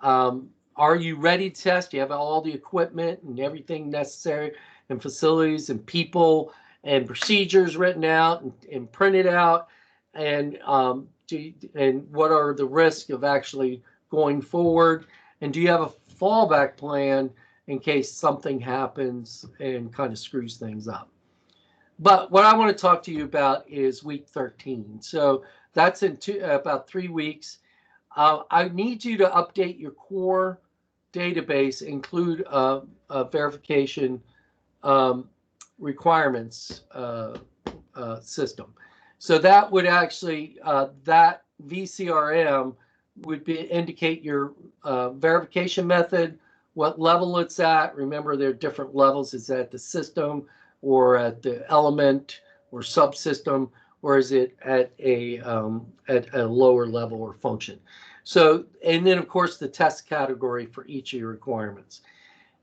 Are you ready to test? Do you have all the equipment and everything necessary, and facilities and people and procedures written out and printed out? And what are the risks of actually going forward? And do you have a fallback plan in case something happens and kind of screws things up? But what I want to talk to you about is week 13. So that's in about 3 weeks. I need you to update your core database, include a verification requirements system. So that would actually, that VCRM would indicate your verification method, what level it's at. Remember, there are different levels. Is that the system or at the element or subsystem, or is it at a lower level or function? So, and then of course the test category for each of your requirements.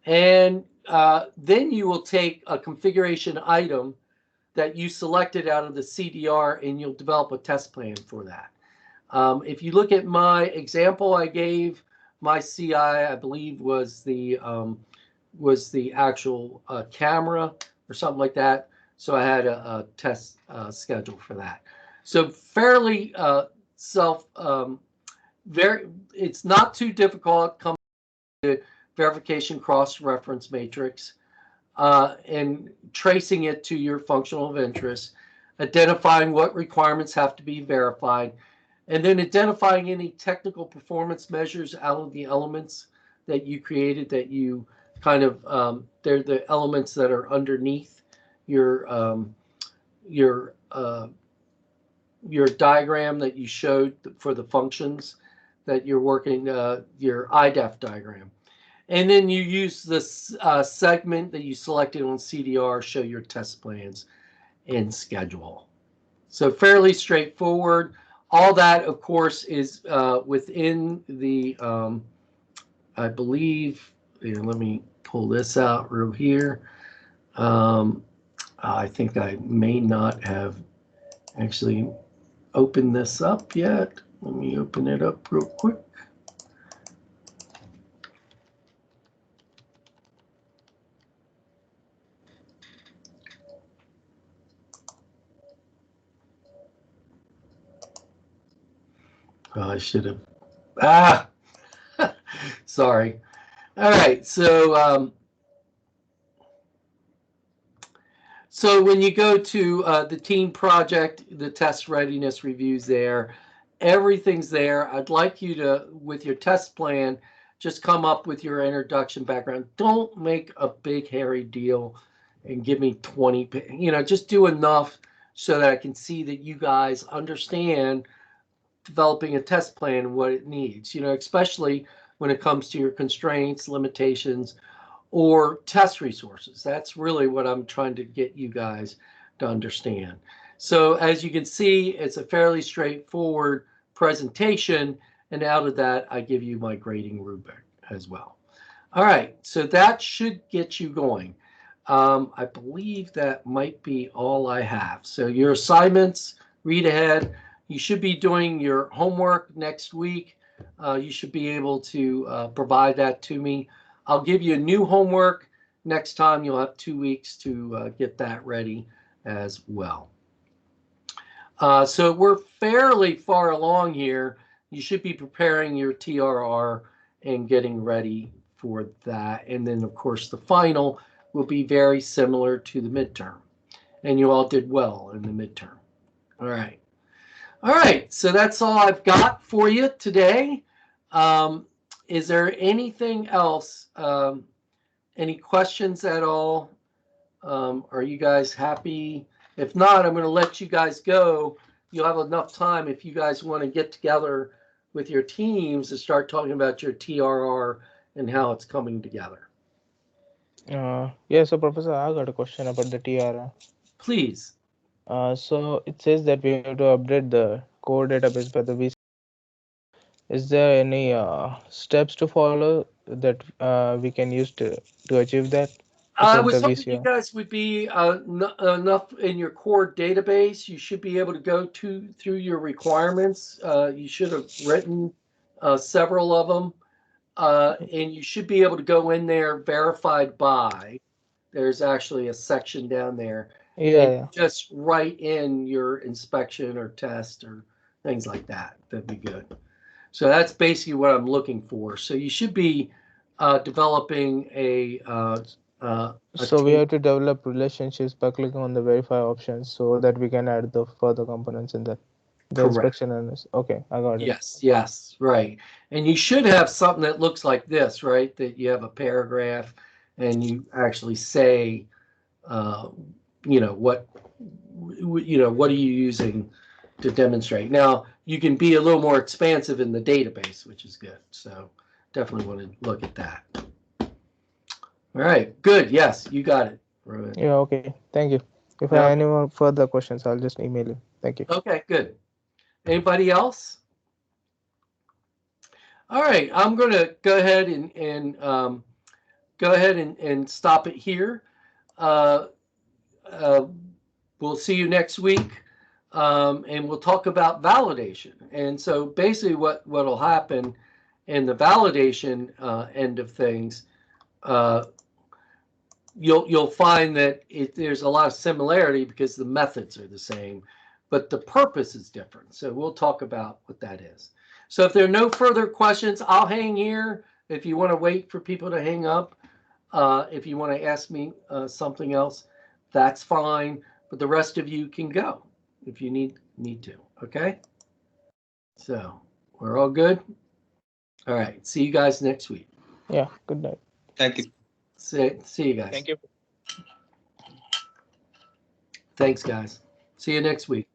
And then you will take a configuration item that you selected out of the CDR and you'll develop a test plan for that. If you look at my example I gave, my CI, I believe was the actual camera or something like that. So I had a test schedule for that. So fairly it's not too difficult. Come to verification cross-reference matrix and tracing it to your functional of interest, identifying what requirements have to be verified, and then identifying any technical performance measures out of the elements that you created that you kind of, they're the elements that are underneath your diagram that you showed for the functions that you're working, your IDEF diagram. And then you use this segment that you selected on CDR, show your test plans and schedule. So fairly straightforward. All that, of course, is within the, I believe, here, let me pull this out real here. I think I may not have actually opened this up yet. Let me open it up real quick. Oh, I should have. Sorry. All right. So, so when you go to the team project, the test readiness reviews there, everything's there. I'd like you to, with your test plan, just come up with your introduction background. Don't make a big hairy deal and give me 20, just do enough so that I can see that you guys understand developing a test plan and what it needs, especially when it comes to your constraints, limitations, or test resources. That's really what I'm trying to get you guys to understand. So as you can see, it's a fairly straightforward presentation, and out of that, I give you my grading rubric as well. All right, so that should get you going. I believe that might be all I have. So your assignments, read ahead. You should be doing your homework next week. You should be able to provide that to me. I'll give you a new homework next time. You'll have 2 weeks to get that ready as well. So we're fairly far along here. You should be preparing your TRR and getting ready for that. And then, of course, the final will be very similar to the midterm. And you all did well in the midterm. All right. All right, so that's all I've got for you today. Is there anything else? Any questions at all? Are you guys happy? If not, I'm going to let you guys go. You'll have enough time if you guys want to get together with your teams to start talking about your TRR and how it's coming together. Yeah, so Professor, I got a question about the TRR. Please. So it says that we have to update the core database by the VC. Is there any steps to follow that we can use to achieve that? I Except was the hoping you VCR. guys would be enough in your core database. You should be able to go through your requirements. You should have written several of them, and you should be able to go in there verified by. There's actually a section down there. Yeah. Just write in your inspection or test or things like that. That'd be good. So that's basically what I'm looking for. So you should be developing a So we have to develop relationships by clicking on the verify options so that we can add the further components in the inspection and okay, I got it. Yes, right. And you should have something that looks like this, right? That you have a paragraph and you actually say, what are you using to demonstrate? Now you can be a little more expansive in the database, which is good. So definitely want to look at that. All right, good. Yes, you got it. Right. Yeah, okay. Thank you. If I have any more further questions, I'll just email you. Thank you. Okay, good. Anybody else? All right, I'm going to go ahead and stop it here. We'll see you next week, and we'll talk about validation. And so basically what'll happen in the validation end of things, you'll find that there's a lot of similarity because the methods are the same, but the purpose is different. So we'll talk about what that is. So if there are no further questions, I'll hang here. If you want to wait for people to hang up, if you want to ask me something else, that's fine. But the rest of you can go if you need to. Okay. So we're all good. All right. See you guys next week. Yeah. Good night. Thank you. See you guys. Thank you. Thanks, guys. See you next week.